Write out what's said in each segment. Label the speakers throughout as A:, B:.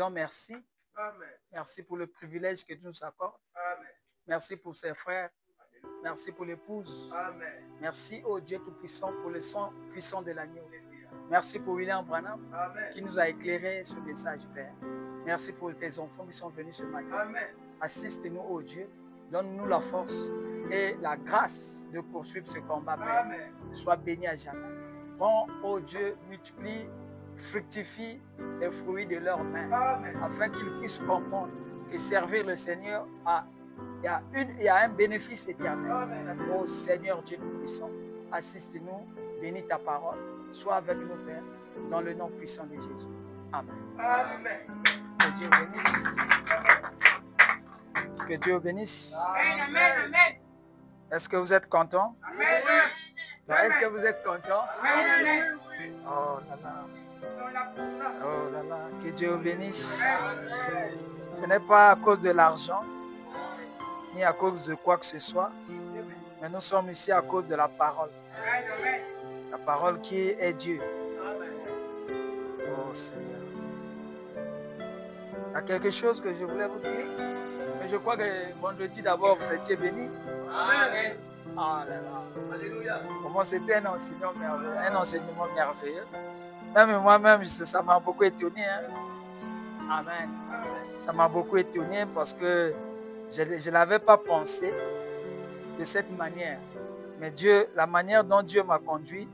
A: disons merci.
B: Amen.
A: Merci pour le privilège que tu nous accordes.
B: Amen.
A: Merci pour ses frères. Merci pour l'épouse.
B: Amen.
A: Merci, ô Dieu Tout-Puissant, pour le sang puissant de l'agneau. Merci pour William Branham
B: Amen.
A: qui nous a éclairé ce message, Père. Merci pour tes enfants qui sont venus ce matin.
B: Amen.
A: Assiste-nous, ô Dieu. Donne-nous la force et la grâce de poursuivre ce combat, Père.
B: Amen.
A: Sois béni à jamais. Prends, ô Dieu, multiplie, fructifie les fruits de leurs mains,
B: Amen.
A: afin qu'ils puissent comprendre que servir le Seigneur il y a un bénéfice éternel.
B: Amen.
A: Ô Seigneur Dieu Tout-Puissant, assiste-nous, bénis ta parole, sois avec nous, Père, dans le nom puissant de Jésus. Amen.
B: Amen.
A: Que Dieu bénisse. Que Dieu bénisse.
B: Amen. Amen.
A: Est-ce que vous êtes content?
B: Amen.
A: Est-ce que vous êtes content?
B: Amen.
A: Oh là là.
B: Ils sont là pour ça.
A: Oh là là. Que Dieu bénisse. Ce n'est pas à cause de l'argent, ni à cause de quoi que ce soit, mais nous sommes ici à cause de la parole.
B: Amen.
A: La parole qui est Dieu.
B: Amen.
A: Oh Seigneur. Il y a quelque chose que je voulais vous dire. Mais je crois que vendredi d'abord, vous étiez bénis.
B: Amen.
A: Ah là là.
B: Alléluia.
A: Comment c'était un enseignement merveilleux. Même moi-même, ça m'a beaucoup étonné. Hein. Amen.
B: Amen.
A: Ça m'a beaucoup étonné parce que je ne l'avais pas pensé de cette manière. Mais Dieu, la manière dont Dieu m'a conduit,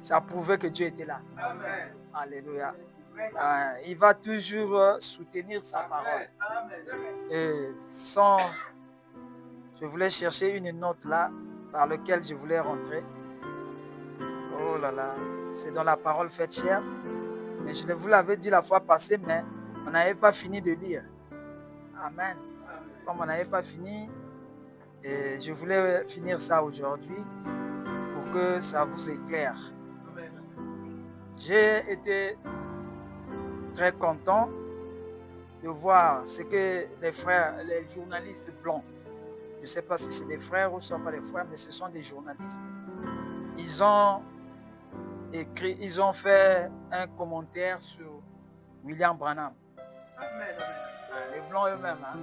A: ça a prouvé que Dieu était là.
B: Amen.
A: Alléluia. Il va toujours soutenir sa parole.
B: Amen.
A: Et sans... Je voulais chercher une note là par laquelle je voulais rentrer. Oh là là, c'est dans la parole faite chair. Mais je vous l'avais dit la fois passée, mais on n'avait pas fini de lire. Amen. Comme on n'avait pas fini, et je voulais finir ça aujourd'hui pour que ça vous éclaire.
B: Amen.
A: J'ai été très content de voir ce que les frères, les journalistes blancs, je ne sais pas si c'est des frères ou ce ne sont pas des frères, mais ce sont des journalistes. Ils ont écrit, ils ont fait un commentaire sur William Branham.
B: Amen.
A: Les blancs eux-mêmes, hein.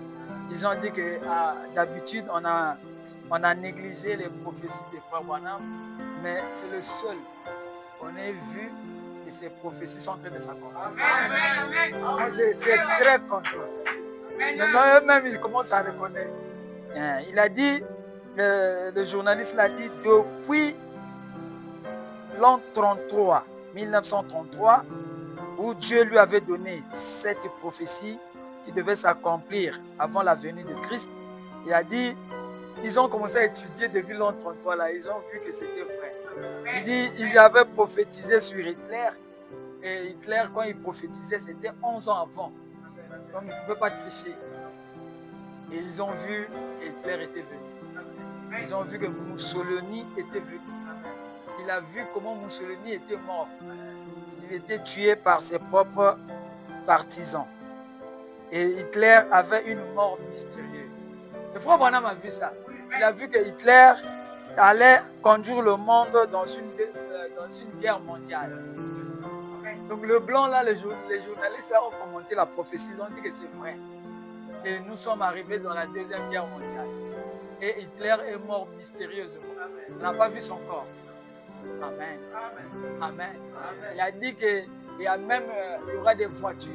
A: Ils ont dit que d'habitude on a négligé les prophéties des frères Branham, mais c'est le seul qu'on ait vu que ces prophéties sont en train de s'accomplir.
B: Amen.
A: Moi j'ai été très content. Maintenant eux-mêmes ils commencent à reconnaître. Il a dit, le journaliste l'a dit, depuis l'an 33, 1933, où Dieu lui avait donné cette prophétie qui devait s'accomplir avant la venue de Christ. Il a dit, ils ont commencé à étudier depuis l'an 33, là, ils ont vu que c'était vrai. Il dit, ils avaient prophétisé sur Hitler, et Hitler, quand il prophétisait, c'était 11 ans avant. Donc il ne pouvait pas tricher. Et ils ont vu qu'Hitler était venu. Ils ont vu que Mussolini était venu. Il a vu comment Mussolini était mort. Il était tué par ses propres partisans. Et Hitler avait une mort mystérieuse. Le frère Branham a vu ça. Il a vu que Hitler allait conduire le monde dans une guerre mondiale. Donc le blanc là, les journalistes là ont commenté la prophétie, ils ont dit que c'est vrai. Et nous sommes arrivés dans la deuxième guerre mondiale. Et Hitler est mort mystérieusement. On n'a pas vu son corps. Amen.
B: Amen.
A: Amen.
B: Amen.
A: Il a dit qu'il y a même il y aura des voitures.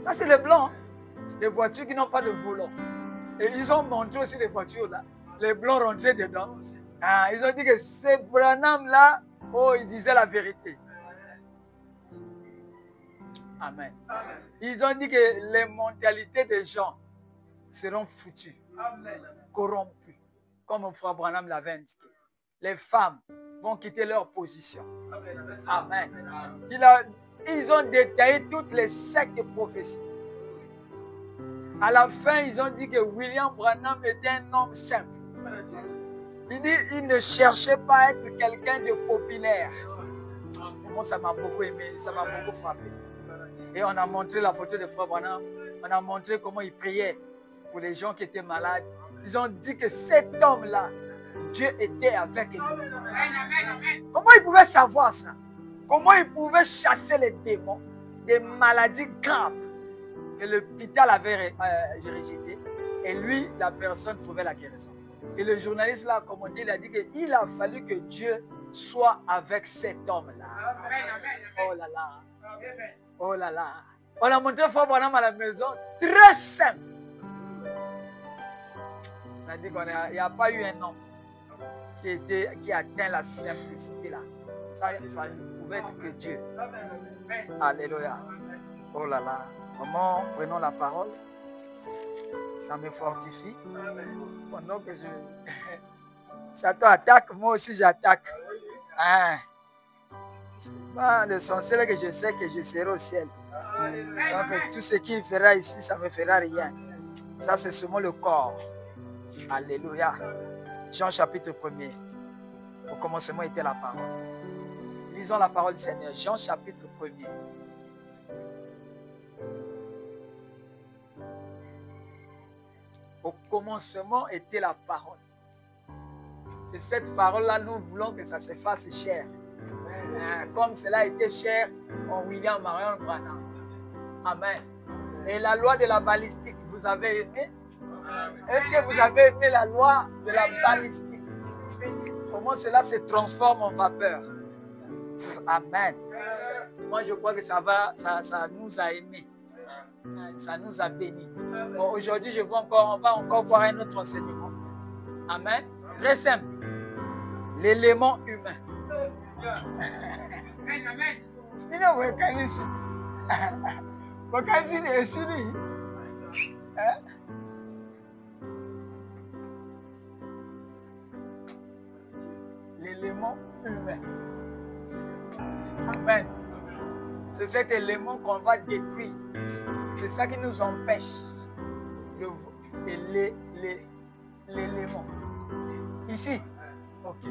A: Ça c'est les blancs. Des voitures qui n'ont pas de volant. Et ils ont montré aussi les voitures là. Les blancs rentraient dedans. Ils ont dit que ces Branham là, oh, il disait la vérité. Amen.
B: Amen.
A: Ils ont dit que les mentalités des gens seront foutues,
B: Amen.
A: corrompues, comme frère Branham l'avait indiqué. Les femmes vont quitter leur position.
B: Amen.
A: Amen. Ils ont détaillé toutes les sectes prophéties. À la fin, ils ont dit que William Branham était un homme simple. Il dit qu'il ne cherchait pas à être quelqu'un de populaire. Moi, ça m'a beaucoup aimé, ça m'a beaucoup frappé. Et on a montré la photo de frère Branham. On a montré comment il priait pour les gens qui étaient malades. Ils ont dit que cet homme-là, Dieu était avec lui. Comment il pouvait savoir ça? Comment il pouvait chasser les démons? des maladies graves que l'hôpital avait rejetées. Et lui, la personne trouvait la guérison. Et le journaliste là a commenté, il a dit qu'il a fallu que Dieu soit avec cet homme-là. Oh là là. Oh là là. On a montré Frère Branham à la maison, très simple. On a dit qu'il n'y a pas eu un homme qui a atteint la simplicité là. Ça ne pouvait être que Dieu. Alléluia. Oh là là. Comment prenons la parole? Ça me fortifie. Pendant que Satan attaque, moi aussi j'attaque. Hein? L'essentiel est que je sais que je serai au ciel. Donc tout ce qu'il fera ici, ça ne me fera rien. Ça, c'est seulement le corps. Alléluia. Jean chapitre 1er. Au commencement était la parole. Lisons la parole du Seigneur. Jean chapitre 1er. Au commencement était la parole. C'est cette parole-là, nous voulons que ça se fasse chair. Comme cela a été cher en William Marion Branham. Amen. Et la loi de la balistique, vous avez aimé? Est-ce que vous avez aimé la loi de la balistique? Comment cela se transforme en vapeur? Amen. Moi, je crois que ça nous a aimés. Ça nous a bénis. Bon, aujourd'hui, on va encore voir un autre enseignement. Amen. Très simple. L'élément humain. Amen. L'élément humain. Amen. C'est cet élément qu'on va détruire. C'est ça qui nous empêche l'élément. Ici, ok.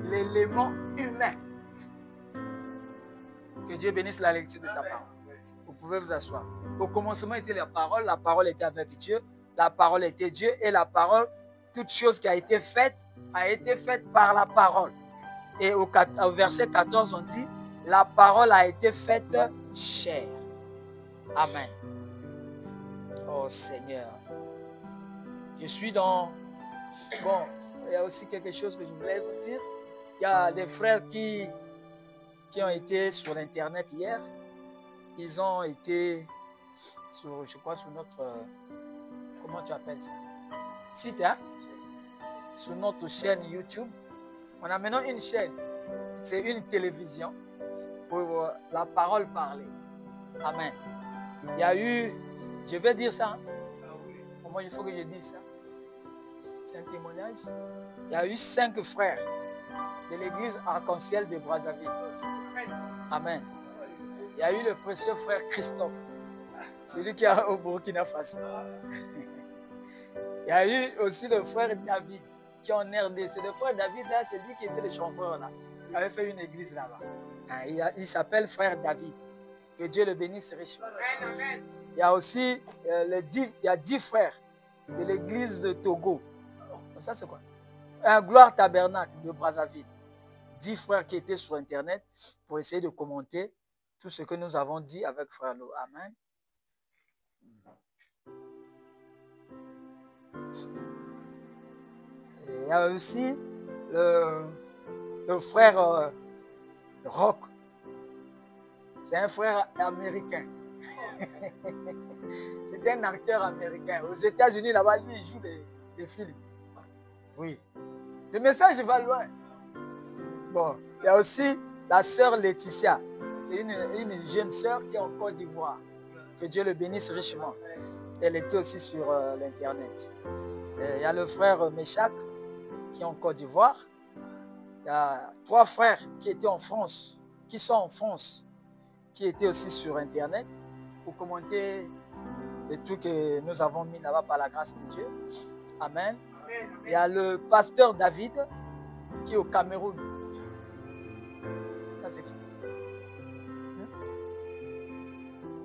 A: L'élément humain. Que Dieu bénisse la lecture de sa parole. Vous pouvez vous asseoir. Au commencement était la parole était avec Dieu, la parole était Dieu et la parole, toute chose qui a été faite par la parole. Et au verset 14, on dit, la parole a été faite chair. Amen. Oh Seigneur. Je suis dans... Bon, il y a aussi quelque chose que je voulais vous dire. Il y a des frères qui ont été sur Internet hier. Ils ont été sur, je crois, sur notre... comment tu appelles ça? Site, hein? Sur notre chaîne YouTube. On a maintenant une chaîne. C'est une télévision pour la parole parlée. Amen. Il y a eu... Je vais dire ça. Hein? Moi, il faut que je dise ça. C'est un témoignage. Il y a eu 5 frères de l'église Arc-en-Ciel de Brazzaville. Amen. Il y a eu le précieux frère Christophe, celui qui est au Burkina Faso. Il y a eu aussi le frère David, qui est en RDC. Le frère David, là, c'est lui qui était le chanteur là. Il avait fait une église là-bas. Il s'appelle frère David. Que Dieu le bénisse richement. Il y a aussi il y a 10 frères de l'église de Togo. Ça, c'est quoi? Un Gloire Tabernacle de Brazzaville. 10 frères qui étaient sur Internet pour essayer de commenter tout ce que nous avons dit avec frère Lo. Amen. Et il y a aussi le frère Rock. C'est un frère américain. C'est un acteur américain. Aux États-Unis, là-bas, lui, il joue des films. Oui. Le message va loin. Bon, il y a aussi la sœur Laetitia. C'est une jeune sœur qui est en Côte d'Ivoire. Que Dieu le bénisse richement. Elle était aussi sur l'Internet. Il y a le frère Méchac qui est en Côte d'Ivoire. Il y a 3 frères qui étaient en France, qui sont en France, qui étaient aussi sur Internet pour commenter les trucs que nous avons mis là-bas par la grâce de Dieu. Amen. Il y a le pasteur David qui est au Cameroun. Ça, c'est qui?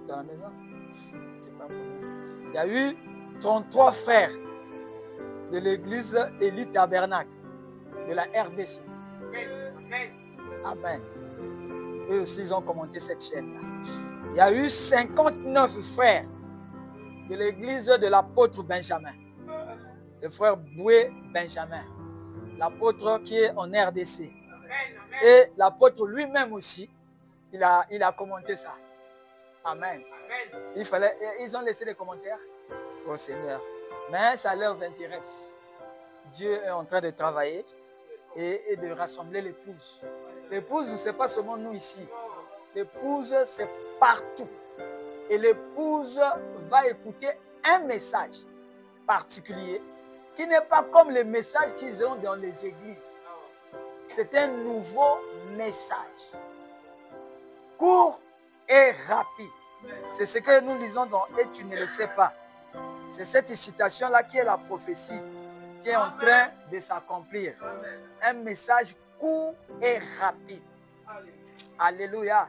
A: Dans la maison? C'est pas bon. Il y a eu 33 frères de l'église Élite Tabernacle de la RDC. Amen. Eux aussi, ils ont commenté cette chaîne-là. Il y a eu 59 frères de l'église de l'apôtre Benjamin. Le frère Boué Benjamin. L'apôtre qui est en RDC. Et l'apôtre lui-même aussi, il a commenté ça. Amen. Ils ont laissé des commentaires au Seigneur. Mais ça leur intéresse. Dieu est en train de travailler et de rassembler l'épouse. L'épouse, ce n'est pas seulement nous ici. L'épouse, c'est partout. Et l'épouse va écouter un message particulier qui n'est pas comme les messages qu'ils ont dans les églises. C'est un nouveau message. Court et rapide. C'est ce que nous lisons dans « Et tu ne le sais pas ». C'est cette citation-là qui est la prophétie qui est en train de s'accomplir. Un message court et rapide. Alléluia.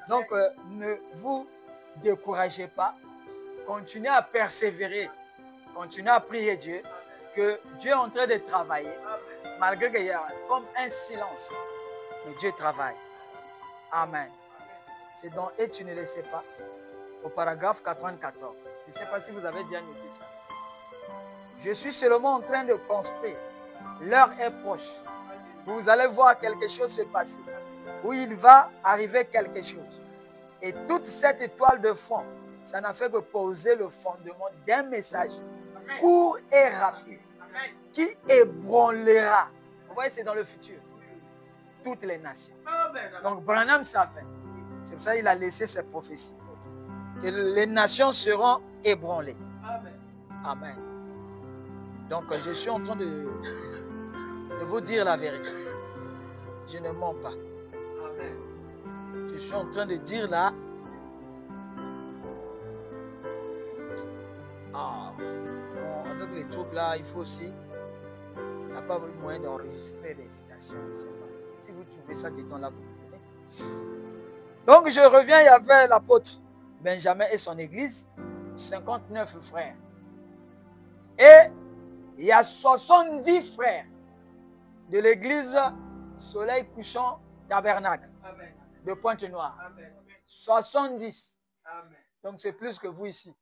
A: Donc, ne vous découragez pas. Continuez à persévérer. Continuez à prier Dieu. Que Dieu est en train de travailler. Malgré qu'il y a comme un silence. Mais Dieu travaille. Amen. C'est dans « Et tu ne le sais pas ». Au paragraphe 94. Je ne sais pas si vous avez déjà noté ça. Je suis seulement en train de construire. L'heure est proche. Vous allez voir quelque chose se passer. Où il va arriver quelque chose. Et toute cette étoile de fond, ça n'a fait que poser le fondement d'un message court et rapide qui ébranlera. Vous voyez, c'est dans le futur. Toutes les nations. Donc Branham savait. C'est pour ça qu'il a laissé cette prophétie. Que les nations seront ébranlées. Amen. Donc, je suis en train de vous dire la vérité. Je ne mens pas. Je suis en train de dire là. Bon, avec les trucs là, il faut aussi. Il n'y a pas moyen d'enregistrer les citations. Si vous trouvez ça dedans là, vous me donnez. Donc, je reviens, il y avait l'apôtre Benjamin et son église, 59 frères. Et il y a 70 frères de l'église Soleil Couchant Tabernacle de Pointe-Noire. 70. Donc c'est plus que vous ici.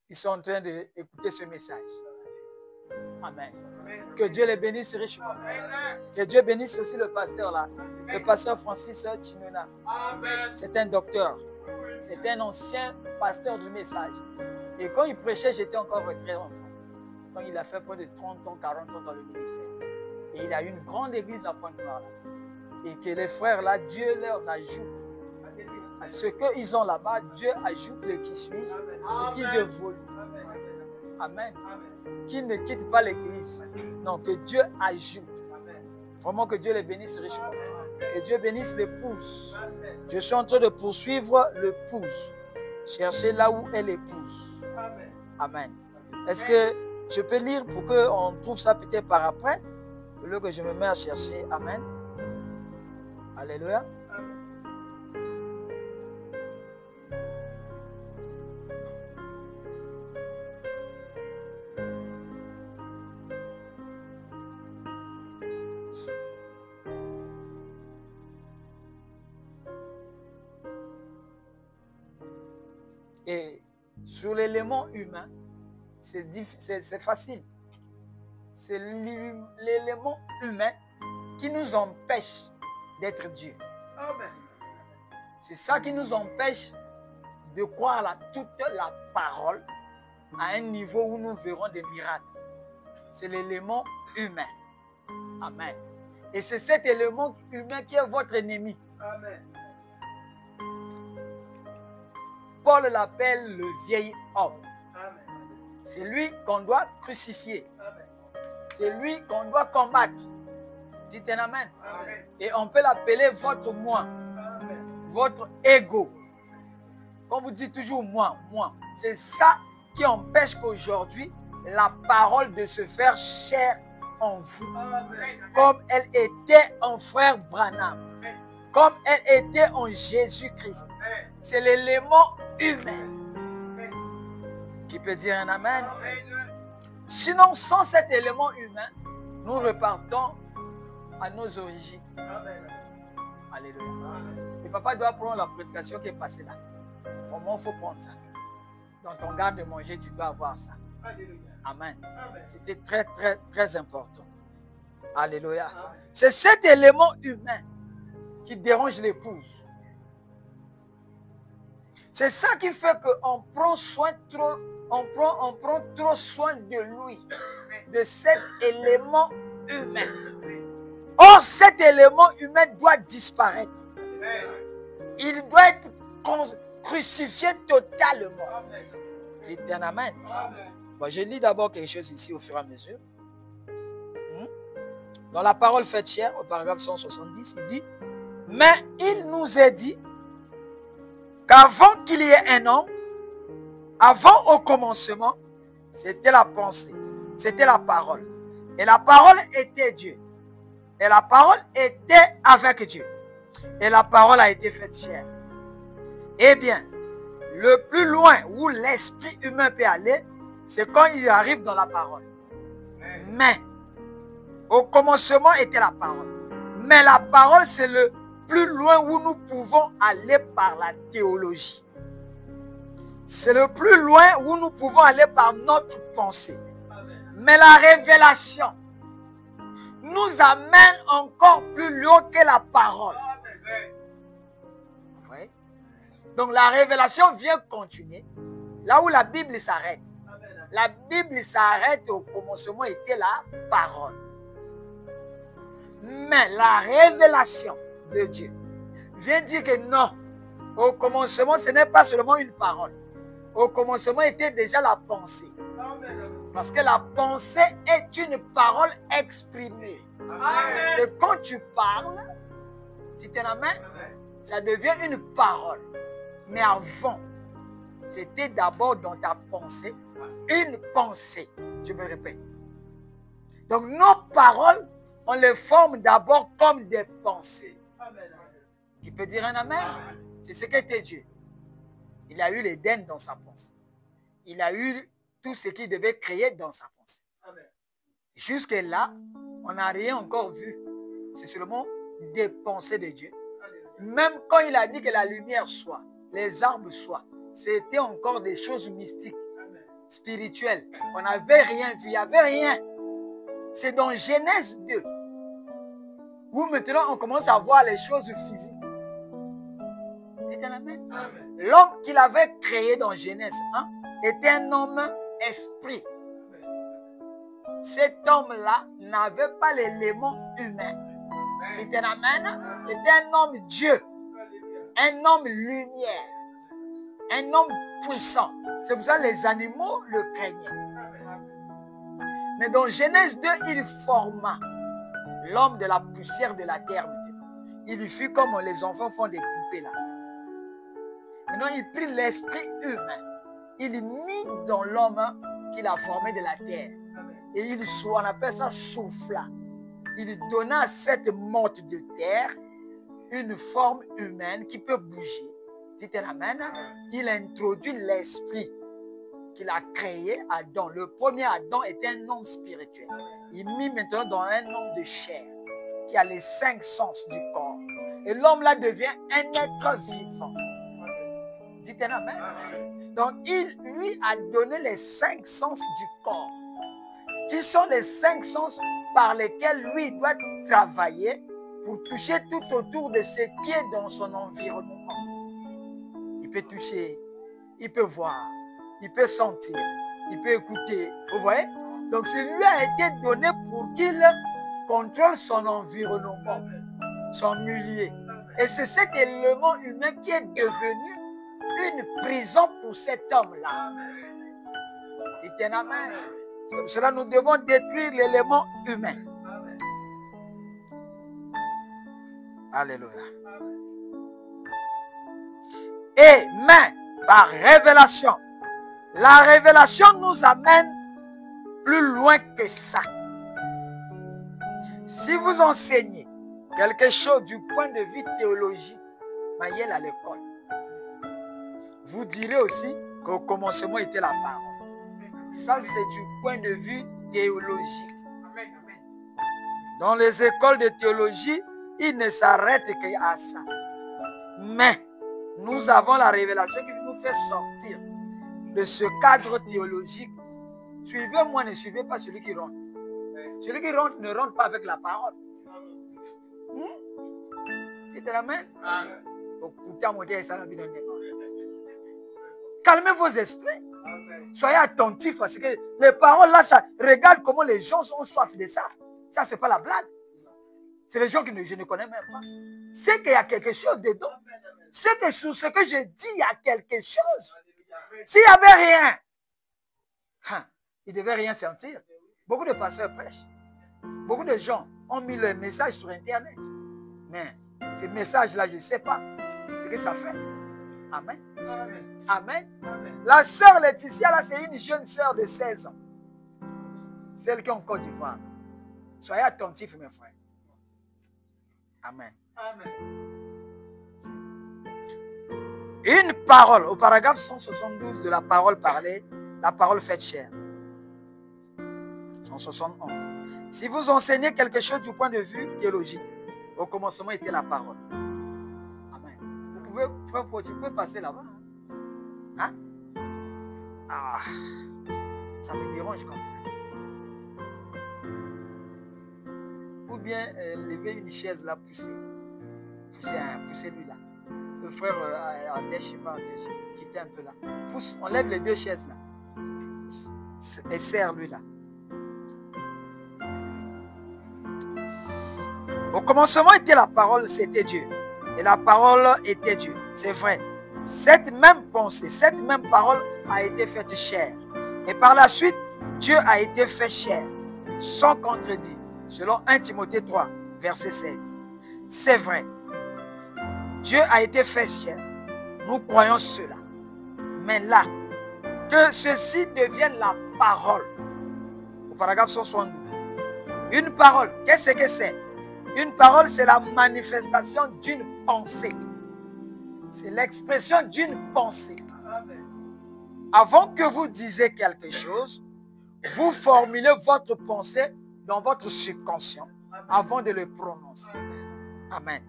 A: Ils sont en train d'écouter ce message. Amen. Que Dieu les bénisse richement. Que Dieu bénisse aussi le pasteur là. Le pasteur Francis Chinona. C'est un docteur. C'est un ancien pasteur du message. Et quand il prêchait, j'étais encore très enfant. Donc il a fait près de 30 ans, 40 ans dans le ministère. Et il a une grande église à Pointe-Noire. Et que les frères là, Dieu leur ajoute. À ce qu'ils ont là-bas, Dieu ajoute les qui suis-je et qu'ils évoluent. Amen. Qu'ils ne quittent pas l'église. Non, que Dieu ajoute. Vraiment que Dieu les bénisse richement. Que Dieu bénisse l'épouse. Je suis en train de poursuivre l'épouse. Chercher là où est l'épouse. Amen. Est-ce que je peux lire pour qu'on trouve ça peut-être par après? Au lieu que je me mets à chercher. Amen. Alléluia. Et sur l'élément humain, c'est facile. C'est l'élément humain qui nous empêche d'être Dieu. C'est ça qui nous empêche de croire toute la parole à un niveau où nous verrons des miracles. C'est l'élément humain. Amen. Et c'est cet élément humain qui est votre ennemi. Amen. Paul l'appelle le vieil homme. C'est lui qu'on doit crucifier. C'est lui qu'on doit combattre. Dites un amen. Amen. Et on peut l'appeler votre moi. Amen. Votre ego. Quand vous dites toujours moi, c'est ça qui empêche qu'aujourd'hui la parole de se faire chair en vous. Amen. Comme elle était en frère Branham. Amen. Comme elle était en Jésus-Christ. C'est l'élément humain. Qui peut dire un amen? Amen. Sinon, sans cet élément humain, nous repartons à nos origines. Amen. Alléluia. Le papa doit prendre la prédication qui est passée là. Vraiment, il faut prendre ça. Dans ton garde de manger, tu dois avoir ça. Amen. C'était très, très, très important. Alléluia. C'est cet élément humain qui dérange l'épouse. C'est ça qui fait qu'on prend soin trop, on prend trop soin de lui, de cet élément humain. Or, cet élément humain doit disparaître. Il doit être crucifié totalement. C'est un amen. Bon, je lis d'abord quelque chose ici au fur et à mesure. Dans la parole faite chair, au paragraphe 170, il dit, mais il nous est dit qu'avant qu'il y ait un homme, avant au commencement, c'était la pensée, c'était la parole. Et la parole était Dieu. Et la parole était avec Dieu. Et la parole a été faite chair. Eh bien, le plus loin où l'esprit humain peut aller, c'est quand il arrive dans la parole. Mais, au commencement était la parole. Mais la parole, c'est le plus loin où nous pouvons aller par la théologie. C'est le plus loin où nous pouvons aller par notre pensée. Mais la révélation nous amène encore plus loin que la parole. Vous voyez? Donc la révélation vient continuer là où la Bible s'arrête. La Bible s'arrête au commencement était la parole. Mais la révélation de Dieu vient dire que non, au commencement ce n'est pas seulement une parole. Au commencement était déjà la pensée. Parce que la pensée est une parole exprimée. C'est quand tu parles, tu te ramènes, ça devient une parole. Mais avant, c'était d'abord dans ta pensée, une pensée. Je me répète. Donc nos paroles, on les forme d'abord comme des pensées. Tu peux dire un amen? C'est ce qu'était Dieu. Il a eu l'Éden dans sa pensée. Il a eu tout ce qu'il devait créer dans sa pensée. Jusque-là, on n'a rien encore vu. C'est seulement des pensées de Dieu. Même quand il a dit que la lumière soit, les arbres soient, c'était encore des choses mystiques, spirituelles. On n'avait rien vu, il n'y avait rien. C'est dans Genèse 2 où maintenant on commence à voir les choses physiques. L'homme qu'il avait créé dans Genèse 1 était un homme esprit. Cet homme-là n'avait pas l'élément humain. C'était un homme Dieu, un homme lumière, un homme puissant. C'est pour ça que les animaux le craignaient. Mais dans Genèse 2, il forma l'homme de la poussière de la terre. Il fut comme les enfants font des poupées là. Maintenant, il prit l'esprit humain. Il mit dans l'homme qu'il a formé de la terre. Et on appelle ça souffla. Il donna à cette motte de terre une forme humaine qui peut bouger. Si tu l'amènes, il introduit l'esprit qu'il a créé Adam. Le premier Adam était un homme spirituel. Il mit maintenant dans un homme de chair qui a les 5 sens du corps. Et l'homme là devient un être vivant. Dites un amen. Donc il lui a donné les 5 sens du corps, qui sont les 5 sens par lesquels lui doit travailler pour toucher tout autour de ce qui est dans son environnement. Il peut toucher, il peut voir, il peut sentir, il peut écouter. Vous voyez? Donc ce lui a été donné pour qu'il contrôle son environnement, son milieu. Et c'est cet élément humain qui est devenu une prison pour cet homme-là. C'est un amen. C'est comme cela nous devons détruire l'élément humain. Alléluia. Et mais par révélation, la révélation nous amène plus loin que ça. Si vous enseignez quelque chose du point de vue théologique, Maël à l'école, vous direz aussi qu'au commencement était la parole. Ça, c'est du point de vue théologique. Dans les écoles de théologie, il ne s'arrête qu'à ça. Mais nous avons la révélation qui nous fait sortir de ce cadre théologique. Suivez-moi, ne suivez pas celui qui rentre. Celui qui rentre ne rentre pas avec la parole. Dites amen. Calmez vos esprits. Soyez attentifs à ce que les paroles là, ça, regarde comment les gens ont soif de ça. Ça, c'est pas la blague. C'est les gens que je ne connais même pas. C'est qu'il y a quelque chose dedans. C'est que sur ce que je dis, il y a quelque chose. S'il n'y avait rien, ils ne devaient rien sentir. Beaucoup de pasteurs prêchent. Beaucoup de gens ont mis le message sur Internet. Mais ces messages-là, je ne sais pas ce que ça fait. Amen. Amen. Amen. Amen. La sœur Laetitia, là, c'est une jeune sœur de 16 ans. Celle qui est en Côte d'Ivoire. Soyez attentifs, mes frères. Amen. Amen. Une parole, au paragraphe 172 de la parole parlée, la parole faite chair. 171. Si vous enseignez quelque chose du point de vue théologique, au commencement était la parole. Amen. Vous pouvez, frère, tu peux passer là-bas. Hein? Ah, ça me dérange comme ça. Ou bien lever une chaise là, pousser lui là. Le frère Adèche, je sais pas, qui était un peu là. Pousse, on lève les deux chaises là. Pousse, et serre lui là. Au commencement était la parole, c'était Dieu. Et la parole était Dieu. C'est vrai. Cette même pensée, cette même parole a été faite chair. Et par la suite, Dieu a été fait chair, sans contredit, selon 1 Timothée 3, verset 16. C'est vrai. Dieu a été fait chair. Nous croyons cela. Mais là, que ceci devienne la parole. Au paragraphe 172. Une parole, qu'est-ce que c'est? Une parole, c'est la manifestation d'une pensée. C'est l'expression d'une pensée. Avant que vous disiez quelque chose, vous formulez votre pensée dans votre subconscient avant de le prononcer. Amen.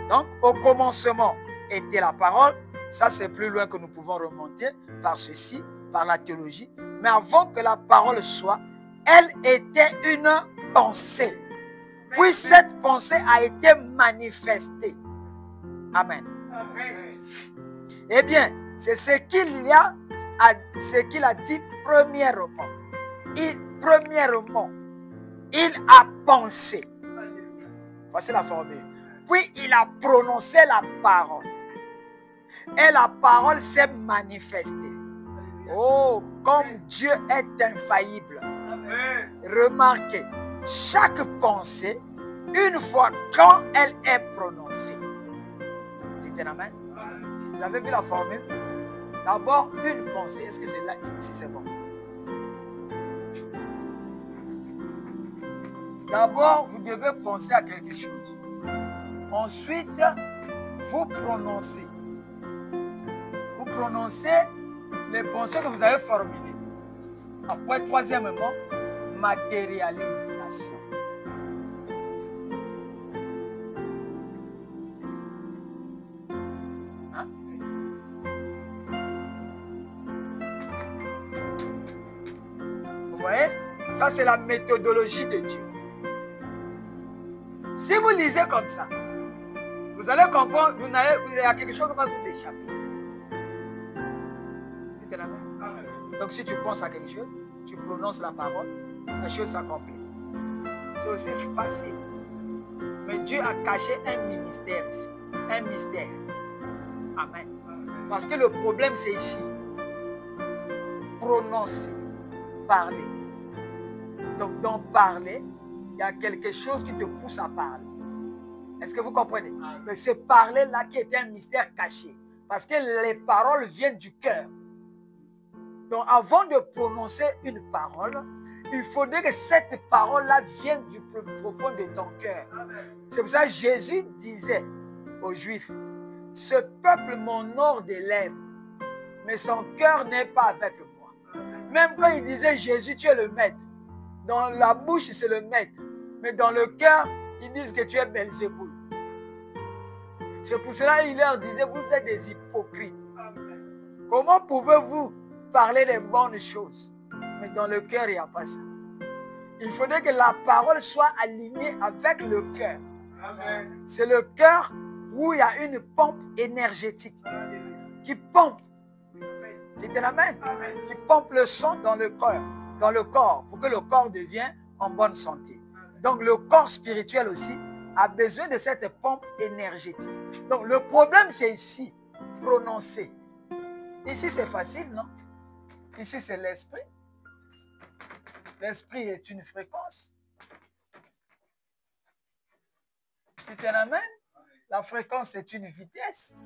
A: Donc, au commencement était la parole. Ça, c'est plus loin que nous pouvons remonter par ceci, par la théologie. Mais avant que la parole soit, elle était une pensée. Puis cette pensée a été manifestée. Amen. Eh bien, c'est ce qu'il a dit premièrement. Premièrement, il a pensé. Voici la formule. Puis il a prononcé la parole. Et la parole s'est manifestée. Oh, comme Dieu est infaillible. Remarquez, chaque pensée, une fois quand elle est prononcée. Dites amen. Vous avez vu la formule? D'abord, une pensée. Est-ce que c'est là? Ici, c'est bon. D'abord, vous devez penser à quelque chose. Ensuite, vous prononcez. Vous prononcez les pensées que vous avez formulées. Après, troisièmement, matérialisation. Hein? Vous voyez? Ça, c'est la méthodologie de Dieu. Si vous lisez comme ça, vous allez comprendre, il y a quelque chose qui va vous échapper. C'est la même. Donc si tu penses à quelque chose, tu prononces la parole, la chose s'accomplit. C'est aussi facile. Mais Dieu a caché un ministère ici. Un mystère. Amen. Parce que le problème c'est ici. Prononcer. Parler. Donc dans parler, il y a quelque chose qui te pousse à parler. Est-ce que vous comprenez? Mais c'est parler là qui est un mystère caché. Parce que les paroles viennent du cœur. Donc avant de prononcer une parole, il faudrait que cette parole-là vienne du plus profond de ton cœur. C'est pour ça que Jésus disait aux Juifs, ce peuple m'honore des lèvres, mais son cœur n'est pas avec moi. Même quand il disait Jésus, tu es le maître. Dans la bouche, c'est le maître. Mais dans le cœur, Ils disent que tu es Belzéboul. C'est pour cela qu'il leur disait, vous êtes des hypocrites. Comment pouvez-vous parler des bonnes choses? Mais dans le cœur, il n'y a pas ça. Il faudrait que la parole soit alignée avec le cœur. C'est le cœur où il y a une pompe énergétique qui pompe. C'est un amen. Qui pompe le sang dans le corps pour que le corps devienne en bonne santé. Donc le corps spirituel aussi a besoin de cette pompe énergétique. Donc le problème c'est ici, prononcer. Ici c'est facile, non? Ici c'est l'esprit. L'esprit est une fréquence. C'est un amen. La fréquence c'est une vitesse.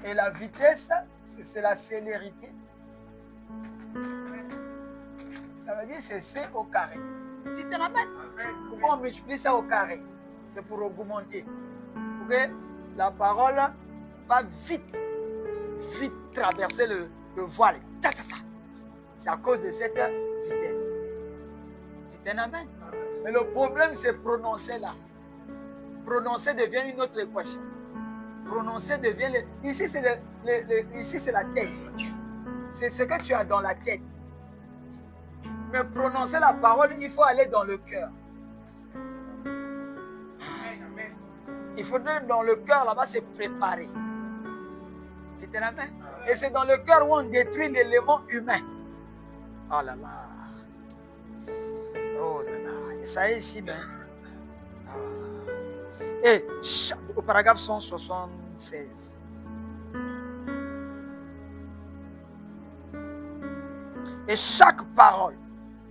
A: Et la vitesse, c'est la célérité. Ça veut dire c'est C au carré. Tu t'en amènes. Pourquoi on multiplie ça au carré? C'est pour augmenter. Pour que la parole va vite traverser le voile. C'est à cause de cette vitesse. C'est un amen. Mais le problème, c'est prononcer là. Prononcer devient une autre équation. Prononcer devient... Ici, c'est la tête. C'est ce que tu as dans la tête. Mais prononcer la parole, il faut aller dans le cœur. Il faudrait dans le cœur, là-bas, se préparer. C'est un amen. Et c'est dans le cœur où on détruit l'élément humain. Oh là là. Oh là là. Et ça est ici, ben. Et au paragraphe 176. Et chaque parole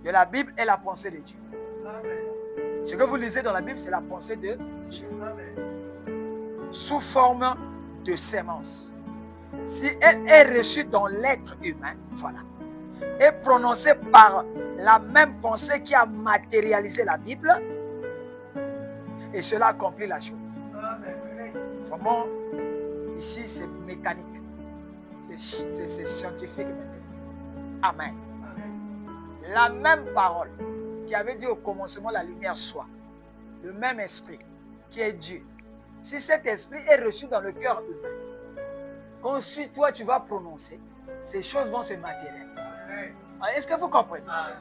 A: de la Bible est la pensée de Dieu. Amen. Ce que vous lisez dans la Bible, c'est la pensée de Dieu. Amen. Sous forme de sémence. Si elle est reçue dans l'être humain, voilà, et prononcée par la même pensée qui a matérialisé la Bible, et cela accomplit la chose. Amen. Vraiment, ici c'est mécanique. C'est scientifique maintenant. Amen. Amen. La même parole qui avait dit au commencement la lumière soit, le même esprit qui est Dieu. Si cet esprit est reçu dans le cœur humain, quand si toi tu vas prononcer, ces choses vont se matérialiser. Est-ce que vous comprenez? Amen.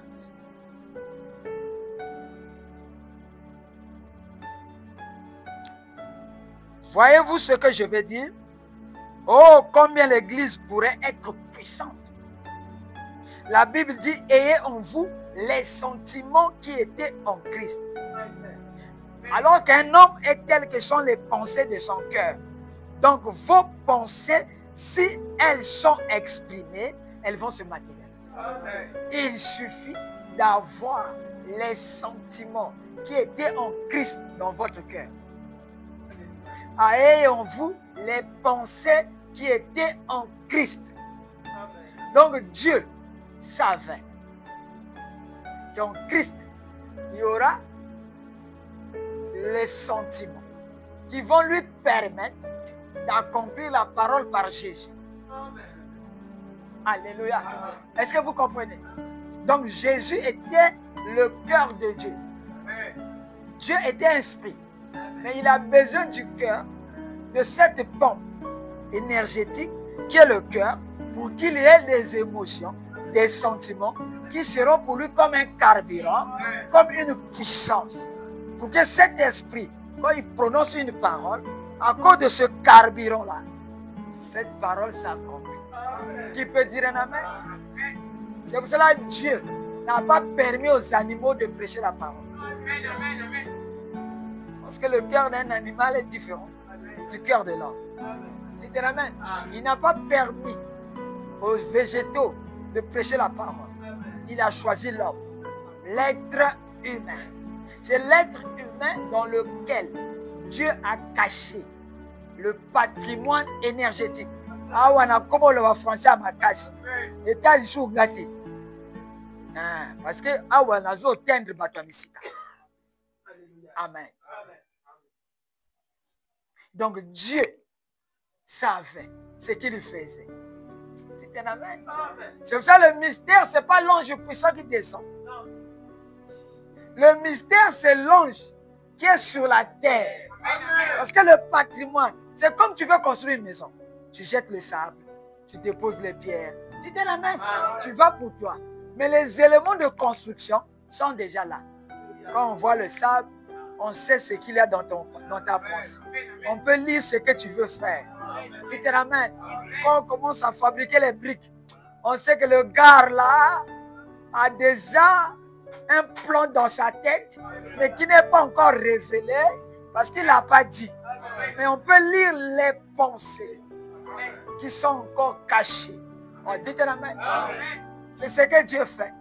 A: Voyez-vous ce que je veux dire? Oh, combien l'Église pourrait être puissante. La Bible dit, ayez en vous les sentiments qui étaient en Christ. Alors qu'un homme est tel que sont les pensées de son cœur. Donc vos pensées, si elles sont exprimées, elles vont se matérialiser. Amen. Il suffit d'avoir les sentiments qui étaient en Christ dans votre cœur. Ayez en vous les pensées qui étaient en Christ. Amen. Donc Dieu savait qu'en Christ, il y aura les sentiments qui vont lui permettre d'accomplir la parole par Jésus. Amen. Alléluia. Est-ce que vous comprenez? Donc Jésus était le cœur de Dieu. Amen. Dieu était esprit. Mais il a besoin du cœur, de cette pompe énergétique qui est le cœur, pour qu'il y ait des émotions, des sentiments qui seront pour lui comme un carburant, comme une puissance. Pour que cet esprit, quand il prononce une parole, à cause de ce carburant-là, cette parole s'accomplit. Qui peut dire un amen? C'est pour cela que Dieu n'a pas permis aux animaux de prêcher la parole. Parce que le cœur d'un animal est différent du cœur de l'homme. C'est un amen. Il n'a pas permis aux végétaux de prêcher la parole. Il a choisi l'homme, l'être humain. C'est l'être humain dans lequel Dieu a caché le patrimoine énergétique. Comment le français m'a caché? Et t'as dit gâté. Parce que awana zo tendre batamisika. Amen. Donc Dieu savait ce qu'il faisait. C'est un amen. C'est pour ça le mystère, ce n'est pas l'ange puissant qui descend. Le mystère, c'est l'ange qui est sur la terre. Parce que le patrimoine, c'est comme tu veux construire une maison. Tu jettes le sable, tu déposes les pierres, tu te l'amènes, tu vas pour toi. Mais les éléments de construction sont déjà là. Quand on voit le sable, on sait ce qu'il y a dans ta pensée. On peut lire ce que tu veux faire. Tu te l'amènes. Quand on commence à fabriquer les briques, on sait que le gars là a déjà un plan dans sa tête, mais qui n'est pas encore révélé parce qu'il n'a pas dit. Mais on peut lire les pensées qui sont encore cachées. On dit amen. C'est ce que Dieu fait.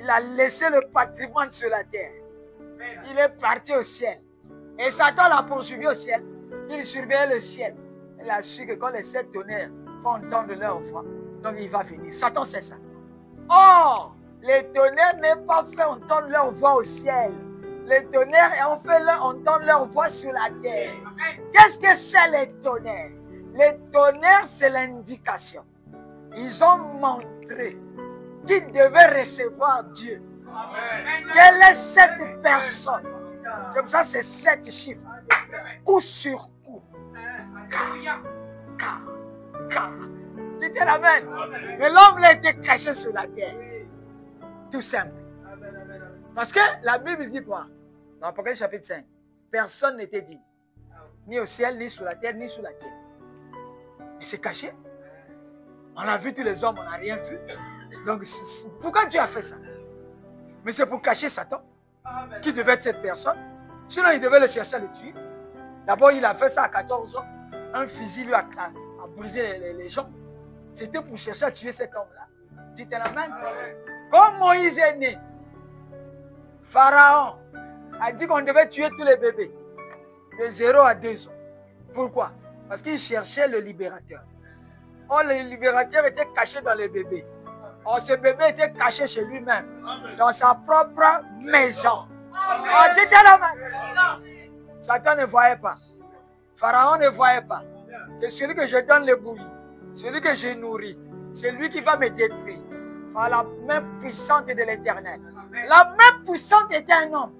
A: Il a laissé le patrimoine sur la terre. Il est parti au ciel. Et Satan l'a poursuivi au ciel. Il surveillait le ciel. Il a su que quand les 7 tonnerres font entendre leur voix, donc il va venir. Satan sait ça. Or, les tonnerres n'ont pas fait entendre leur voix au ciel. Les tonnerres ont fait entendre leur voix sur la terre. Qu'est-ce que c'est les tonnerres? Les tonnerres, c'est l'indication. Ils ont montré qui devait recevoir Dieu. Quelle est cette personne? C'est pour ça que c'est 7 chiffres. Coup sur coup. C'était la même. Mais l'homme a été caché sur la terre. Tout simple. Parce que la Bible dit quoi? Dans Apocalypse chapitre 5. Personne n'était dit. Ni au ciel, ni sur la terre, ni sous la terre. Mais c'est caché. On a vu tous les hommes, on n'a rien vu. Donc, pourquoi Dieu a fait ça? Mais c'est pour cacher Satan, qui devait être cette personne. Sinon, il devait le chercher à le tuer. D'abord, il a fait ça à 14 ans. Un fusil lui a brisé les jambes. C'était pour chercher à tuer cet homme-là. Dites la même. Quand Moïse est né, Pharaon a dit qu'on devait tuer tous les bébés de 0 à 2 ans. Pourquoi? Parce qu'il cherchait le libérateur. Or, le libérateur était caché dans les bébés. Or, ce bébé était caché chez lui-même, dans sa propre maison. Oh, dites-le même. Satan ne voyait pas. Pharaon ne voyait pas que celui que je donne le bouilli, celui que je nourris, c'est lui qui va me détruire par la main puissante de l'Éternel. La main puissante était un homme.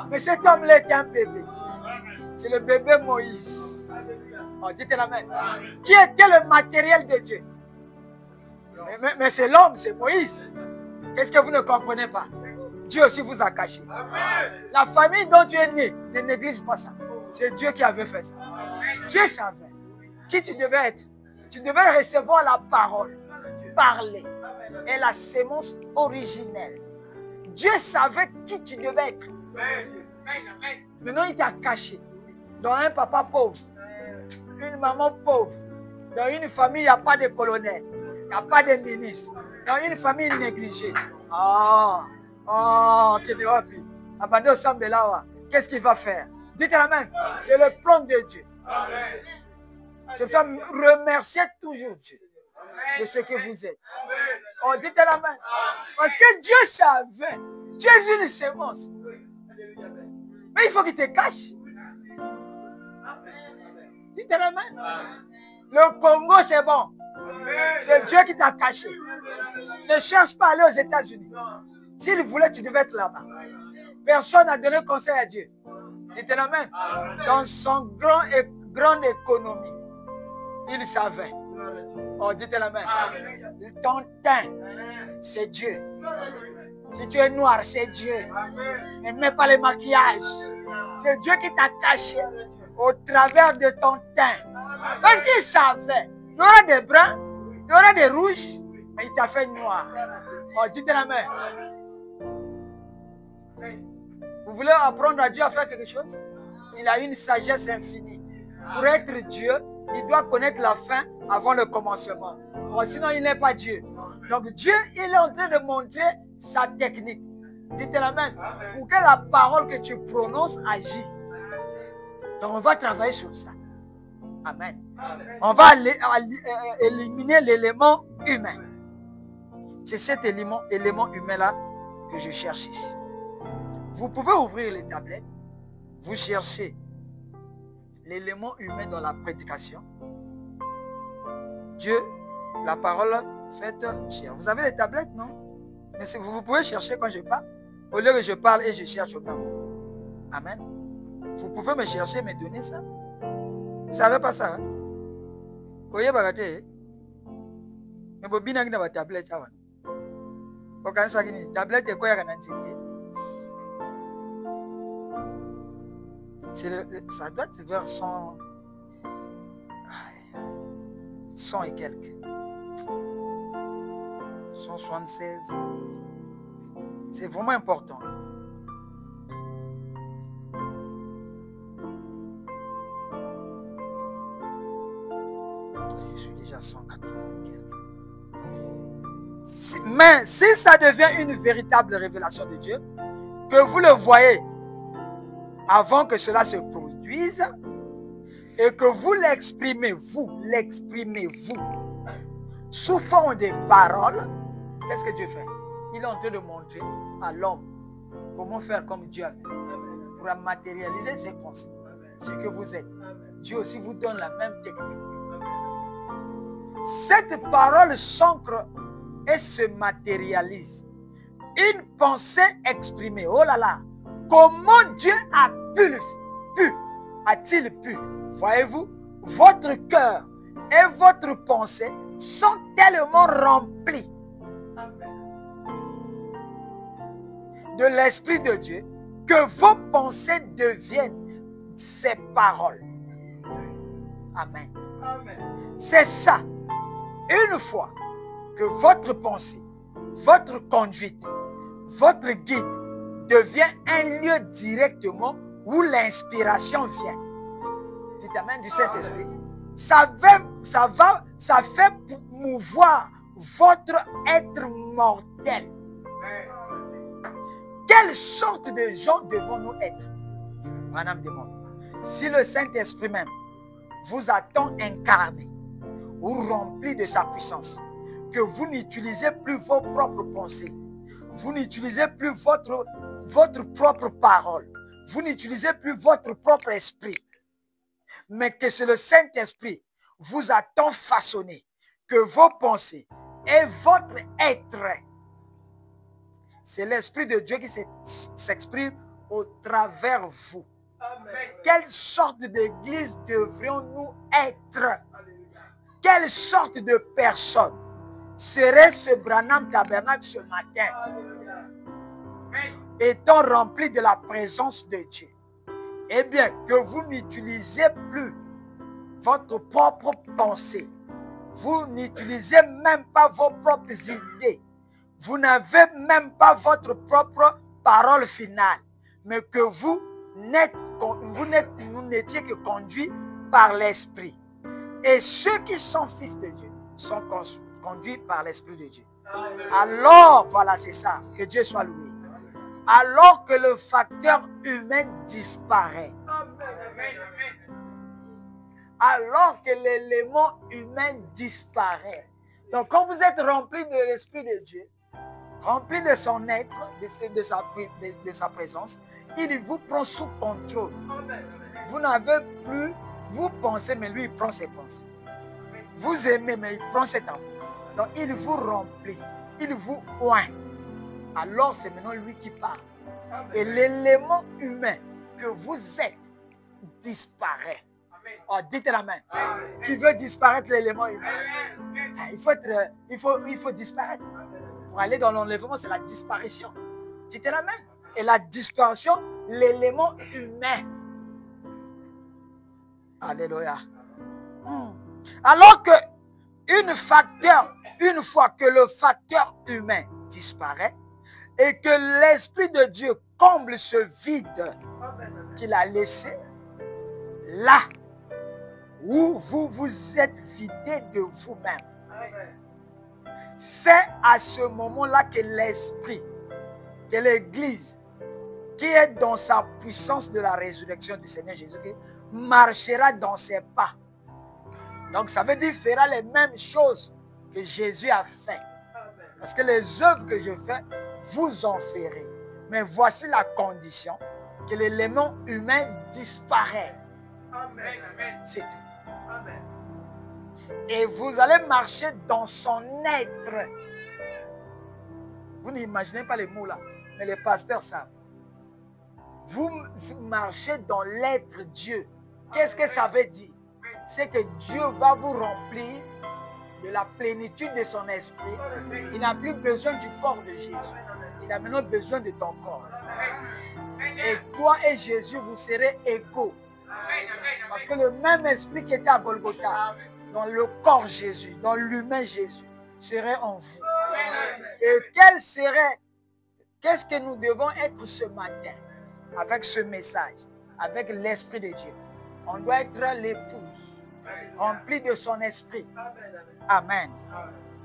A: Mais cet homme-là était un bébé. C'est le bébé Moïse. Oh, dites la même. Qui était le matériel de Dieu? Mais c'est l'homme, c'est Moïse. Qu'est-ce que vous ne comprenez pas? Dieu aussi vous a caché. La famille dont tu es né, ne néglige pas ça. C'est Dieu qui avait fait ça. Dieu savait qui tu devais être. Tu devais recevoir la parole, parler, et la sémence originelle. Dieu savait qui tu devais être. Maintenant, il t'a caché dans un papa pauvre, une maman pauvre. Dans une famille, il n'y a pas de colonel, il n'y a pas de ministre. Dans une famille négligée. Qui ne va plus. Abandonné au centre de là, qu'est-ce qu'il va faire? Dites la même. C'est le plan de Dieu. C'est ça, remerciez toujours Dieu de ce que vous êtes. Oh, dites la même. Parce que Dieu savait. Tu es une sémence. Mais il faut qu'il te cache. Dites la même. Le Congo, c'est bon. C'est Dieu qui t'a caché. Ne cherche pas à aller aux États-Unis. S'il voulait, tu devais être là-bas. Personne n'a donné conseil à Dieu. Dites la même. Dans son grande économie, il savait. Oh, dites la même. Ton teint, c'est Dieu. Si tu es noir, c'est Dieu. Ne mets pas le maquillage. C'est Dieu qui t'a caché au travers de ton teint. Parce qu'il savait. Il y aura des bruns, il y aura des rouges, mais il t'a fait noir. Oh, dites la même. Vous voulez apprendre à Dieu à faire quelque chose? Il a une sagesse infinie. Pour être Dieu, il doit connaître la fin avant le commencement. Bon, sinon, il n'est pas Dieu. Donc, Dieu, il est en train de montrer sa technique. Dites la même. Pour que la parole que tu prononces agisse. Donc, on va travailler sur ça. Amen. On va éliminer l'élément humain. C'est cet élément humain-là que je cherche ici. Vous pouvez ouvrir les tablettes. Vous cherchez l'élément humain dans la prédication. Dieu, la parole faite chair. Vous avez les tablettes, non? Mais vous pouvez chercher quand je parle. Au lieu que je parle et je cherche au nom. Amen. Vous pouvez me chercher, me donner ça. Vous ne savez pas ça? Hein? Vous voyez, mais vous avez une tablette. Vous avez une tablette et quoi? Ça doit être vers 100 et quelques. 176. C'est vraiment important. Je suis déjà 180 et quelques. Mais si ça devient une véritable révélation de Dieu, que vous le voyez avant que cela se produise, et que vous l'exprimez, sous forme de paroles, qu'est-ce que Dieu fait? Il est en train de montrer à l'homme comment faire comme Dieu a fait pour matérialiser ses pensées, ce que vous êtes. Dieu aussi vous donne la même technique. Cette parole s'ancre et se matérialise. Une pensée exprimée, oh là là, comment Dieu a-t-il pu, voyez-vous, votre cœur et votre pensée sont tellement remplis de l'Esprit de Dieu que vos pensées deviennent ses paroles. Amen. C'est ça. Une fois que votre pensée, votre conduite, votre guide devient un lieu directement où l'inspiration vient. Dites Amen du Saint-Esprit. Ça fait mouvoir votre être mortel. Quelle sorte de gens devons-nous être? Madame demande. Si le Saint-Esprit même vous a tant incarné ou rempli de sa puissance que vous n'utilisez plus vos propres pensées, vous n'utilisez plus votre propre parole, vous n'utilisez plus votre propre esprit, mais que c'est le Saint-Esprit vous a tant façonné que vos pensées et votre être, c'est l'Esprit de Dieu qui s'exprime au travers vous. Amen. Quelle sorte d'église devrions-nous être? Quelle sorte de personne serait ce Branham Tabernacle ce matin? Étant rempli de la présence de Dieu. Eh bien, que vous n'utilisez plus votre propre pensée. Vous n'utilisez même pas vos propres idées. Vous n'avez même pas votre propre parole finale. Mais que vous n'étiez que conduits par l'Esprit. Et ceux qui sont fils de Dieu sont conduits par l'Esprit de Dieu. Alors, voilà, c'est ça. Que Dieu soit loué. Alors que le facteur humain disparaît. Alors que l'élément humain disparaît. Donc, quand vous êtes rempli de l'Esprit de Dieu, rempli de son être, de sa présence, il vous prend sous contrôle. Vous n'avez plus, vous pensez, mais lui, il prend ses pensées. Vous aimez, mais il prend cet amour. Donc, il vous remplit, il vous oint. Alors, c'est maintenant lui qui parle. Et l'élément humain que vous êtes disparaît. Oh, dites la main. Qui veut disparaître l'élément humain? Il faut disparaître. Pour aller dans l'enlèvement, c'est la disparition. Dites la main. Et la disparition, l'élément humain. Alléluia. Alors que une fois que le facteur humain disparaît et que l'Esprit de Dieu comble ce vide qu'il a laissé, là où vous vous êtes vidé de vous-même, c'est à ce moment-là que l'Esprit, que l'Église, qui est dans sa puissance de la résurrection du Seigneur Jésus-Christ, marchera dans ses pas. Donc ça veut dire fera les mêmes choses que Jésus a fait. Parce que les œuvres que je fais, vous en ferez. Mais voici la condition, que l'élément humain disparaît. C'est tout. Et vous allez marcher dans son être. Vous n'imaginez pas les mots là, mais les pasteurs savent. Vous marchez dans l'être Dieu. Qu'est-ce que ça veut dire? C'est que Dieu va vous remplir de la plénitude de son esprit. Il n'a plus besoin du corps de Jésus. Il a maintenant besoin de ton corps. Et toi et Jésus, vous serez égaux. Parce que le même esprit qui était à Golgotha, dans le corps Jésus, dans l'humain Jésus, serait en vous. Et qu'est-ce que nous devons être ce matin avec ce message, avec l'Esprit de Dieu? On doit être l'épouse, remplie de son esprit. Amen.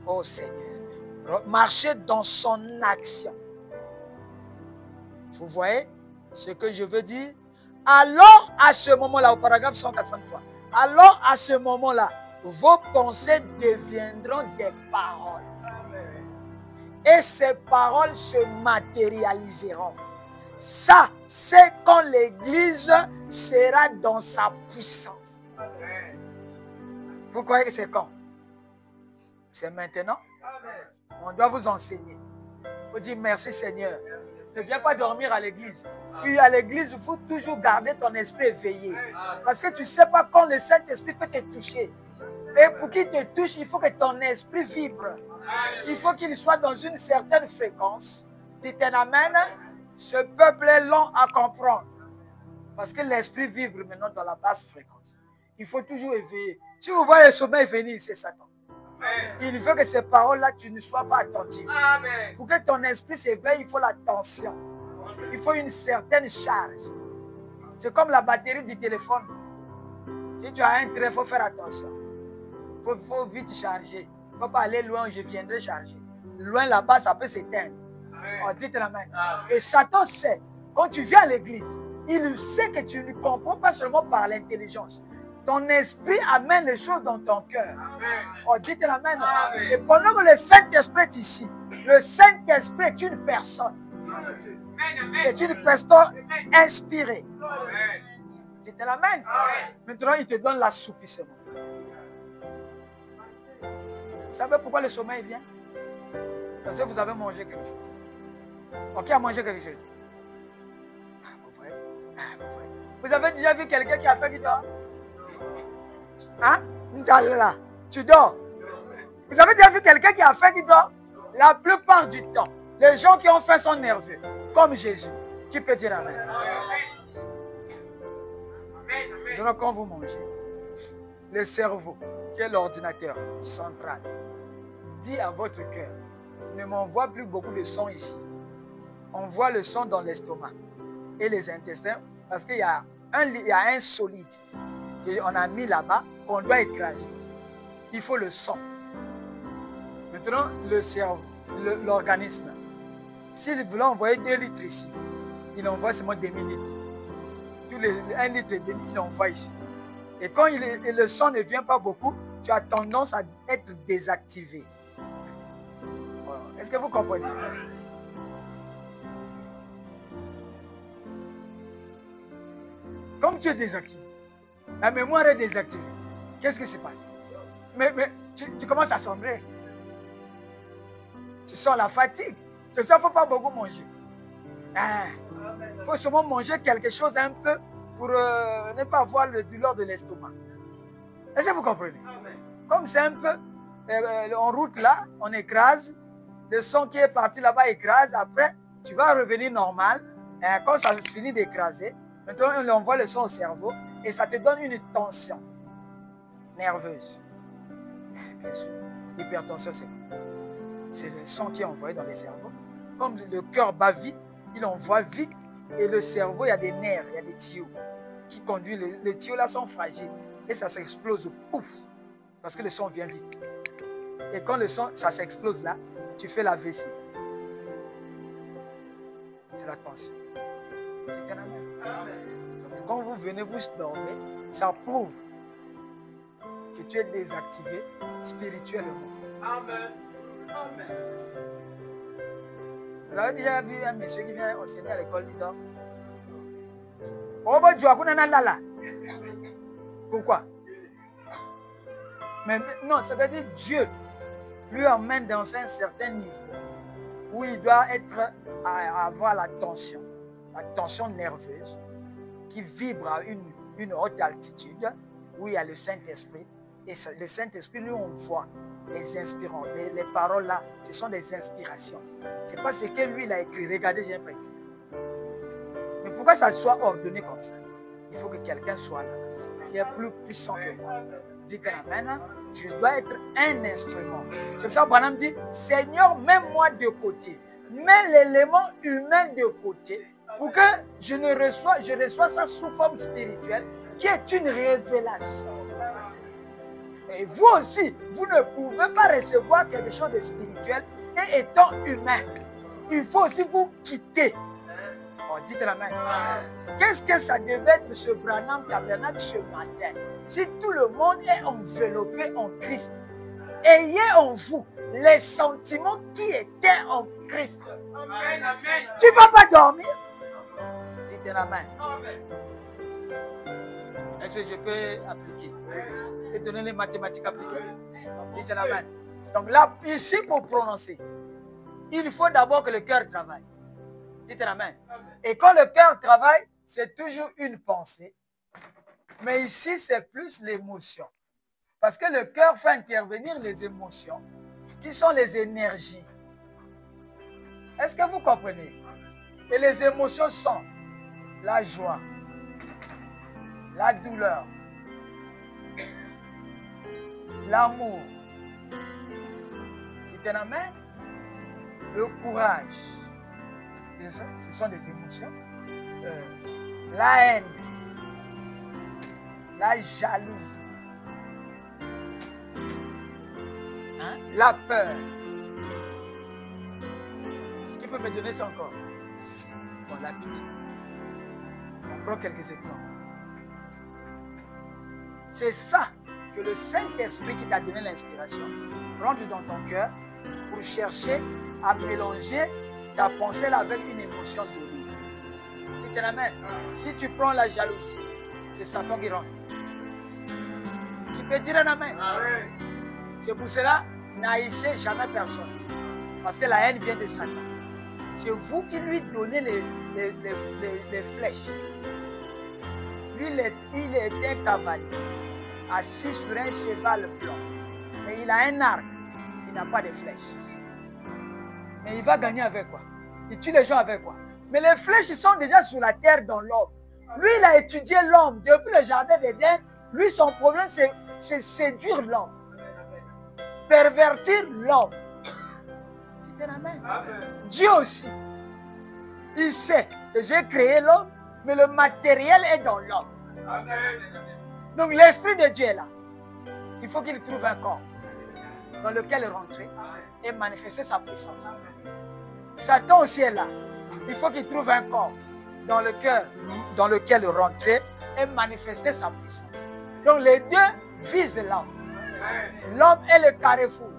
A: Oh Seigneur, marchez dans son action. Vous voyez ce que je veux dire? Alors à ce moment-là, au paragraphe 183, alors à ce moment-là, vos pensées deviendront des paroles. Et ces paroles se matérialiseront. Ça, c'est quand l'Église sera dans sa puissance. Vous croyez que c'est quand? C'est maintenant. On doit vous enseigner. Il faut dire merci Seigneur. Ne viens pas dormir à l'église. Puis à l'église, il faut toujours garder ton esprit éveillé. Parce que tu ne sais pas quand le Saint-Esprit peut te toucher. Et pour qu'il te touche, il faut que ton esprit vibre. Il faut qu'il soit dans une certaine fréquence. Dites un amen. Ce peuple est lent à comprendre. Parce que l'esprit vibre maintenant dans la basse fréquence. Il faut toujours éveiller. Si vous voyez le sommeil venir, c'est Satan. Il veut que ces paroles-là, tu ne sois pas attentif. Amen. Pour que ton esprit s'éveille, il faut l'attention. Il faut une certaine charge. C'est comme la batterie du téléphone. Si tu as un trait, il faut faire attention. Il faut vite charger. Il ne faut pas aller loin, je viendrai charger. Loin là-bas, ça peut s'éteindre. Oh, dites la main. Et Satan sait, quand tu viens à l'église, il sait que tu ne comprends pas seulement par l'intelligence. Ton esprit amène les choses dans ton cœur. Oh, dites la main. Et pendant que le Saint-Esprit est ici, le Saint-Esprit est une personne. C'est une personne inspirée. Dites la main. Maintenant, il te donne l'assouplissement. Vous savez pourquoi le sommeil vient? Parce que vous avez mangé quelque chose. Qui a mangé quelque chose? Vous voyez? Vous avez déjà vu quelqu'un qui a fait qui dort? Hein? Inch'Allah, tu dors. Vous avez déjà vu quelqu'un qui a faim qui dort? La plupart du temps, les gens qui ont faim sont nerveux, comme Jésus. Qui peut dire amen? Donc quand vous mangez, le cerveau, qui est l'ordinateur central, dit à votre cœur, ne m'envoie plus beaucoup de sang ici. On voit le sang dans l'estomac et les intestins, parce qu'il y a un solide qu'on a mis là-bas, qu'on doit écraser. Il faut le sang. Maintenant, le cerveau, l'organisme, s'il voulait envoyer 2 litres ici, il envoie seulement demi-litre. Tous les 1 litre et demi, il envoie ici. Et quand le sang ne vient pas beaucoup, tu as tendance à être désactivé. Est-ce que vous comprenez? Comme tu es désactivé, la mémoire est désactivée. Qu'est-ce qui se passe? Mais tu commences à sombrer. Tu sens la fatigue. C'est ça, il ne faut pas beaucoup manger. Il faut seulement manger quelque chose un peu pour ne pas avoir le douleur de l'estomac. Est-ce que vous comprenez? Comme c'est un peu en route là, on écrase. Le sang qui est parti là-bas écrase. Après, tu vas revenir normal. Et quand ça finit d'écraser, maintenant on envoie le sang au cerveau et ça te donne une tension nerveuse. Bien sûr, l'hypertension, c'est le sang qui est envoyé dans le cerveau. Comme le cœur bat vite, il envoie vite. Et le cerveau, il y a des nerfs, il y a des tuyaux qui conduisent. Les tuyaux là sont fragiles. Et ça s'explose, pouf, parce que le sang vient vite. Et quand le sang, ça s'explose là, tu fais la vessie. C'est la tension. C'est un amen. Donc quand vous venez, vous dormez, ça prouve que tu es désactivé spirituellement. Amen. Amen. Vous avez déjà vu un monsieur qui vient enseigner à l'école du dort? Pourquoi? Mais non, ça veut dire Dieu lui emmène dans un certain niveau. où il doit avoir la tension nerveuse qui vibre à une haute altitude, où il y a le Saint-Esprit. Et le Saint-Esprit, nous, on voit les inspirants. Les paroles là, ce sont des inspirations. Ce n'est pas ce que lui, il a écrit. Regardez, j'ai pas écrit. Mais pourquoi ça soit ordonné comme ça? Il faut que quelqu'un soit là, qui est plus puissant que moi. Dites Amen. Je dois être un instrument. C'est pour ça que Branham dit, Seigneur, mets-moi de côté. Mets l'élément humain de côté pour que je reçois ça sous forme spirituelle, qui est une révélation. Et vous aussi, vous ne pouvez pas recevoir quelque chose de spirituel et étant humain. Il faut aussi vous quitter. Oh, dites Amen. Qu'est-ce que ça devait être ce Branham Tabernacle ce matin? Si tout le monde est enveloppé en Christ, ayez en vous les sentiments qui étaient en Christ.
B: Amen, amen.
A: Tu ne vas pas dormir? Dites Amen. Est-ce que je peux appliquer et donner les mathématiques appliquées? Dites Amen. Donc là, ici pour prononcer, il faut d'abord que le cœur travaille. Dites Amen. Et quand le cœur travaille, c'est toujours une pensée. Mais ici, c'est plus l'émotion. Parce que le cœur fait intervenir les émotions, qui sont les énergies. Est-ce que vous comprenez? Et les émotions sont la joie, la douleur, l'amour, dites Amen, le courage. Ce sont des émotions. La haine, la jalousie, hein? La peur. Qui peut me donner ça encore? Bon, la pitié. On prend quelques exemples. C'est ça que le Saint-Esprit qui t'a donné l'inspiration rentre dans ton cœur pour chercher à mélanger ta pensée là avec une émotion donnée. Dites Amen. Si tu prends la jalousie, c'est Satan qui rentre. Tu peux dire un Amen. C'est pour cela, n'haïssez jamais personne. Parce que la haine vient de Satan. C'est vous qui lui donnez les flèches. Lui, il est un cavalier, assis sur un cheval blanc. Mais il a un arc, il n'a pas de flèches. Mais il va gagner avec quoi? Il tue les gens avec quoi? Mais les flèches, ils sont déjà sur la terre dans l'homme. Lui, il a étudié l'homme depuis le jardin d'Éden. Lui, son problème, c'est séduire l'homme. Pervertir l'homme. Amen. Dieu aussi, il sait que j'ai créé l'homme, mais le matériel est dans l'homme. Donc l'Esprit de Dieu est là. Il faut qu'il trouve un corps dans lequel rentrer et manifester sa puissance. Satan aussi est là. Il faut qu'il trouve un corps dans lequel rentrer et manifester sa puissance. Donc les deux visent l'homme. L'homme est le carrefour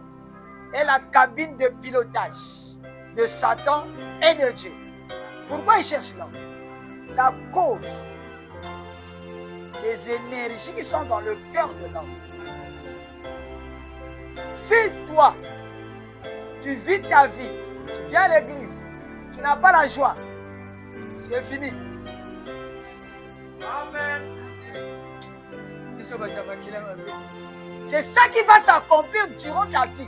A: et la cabine de pilotage de Satan et de Dieu. Pourquoi il cherche l'homme? C'est à cause des énergies qui sont dans le cœur de l'homme. Si toi, tu vis ta vie, tu viens à l'église, tu n'as pas la joie, c'est fini. Amen. C'est ça qui va s'accomplir durant ta vie.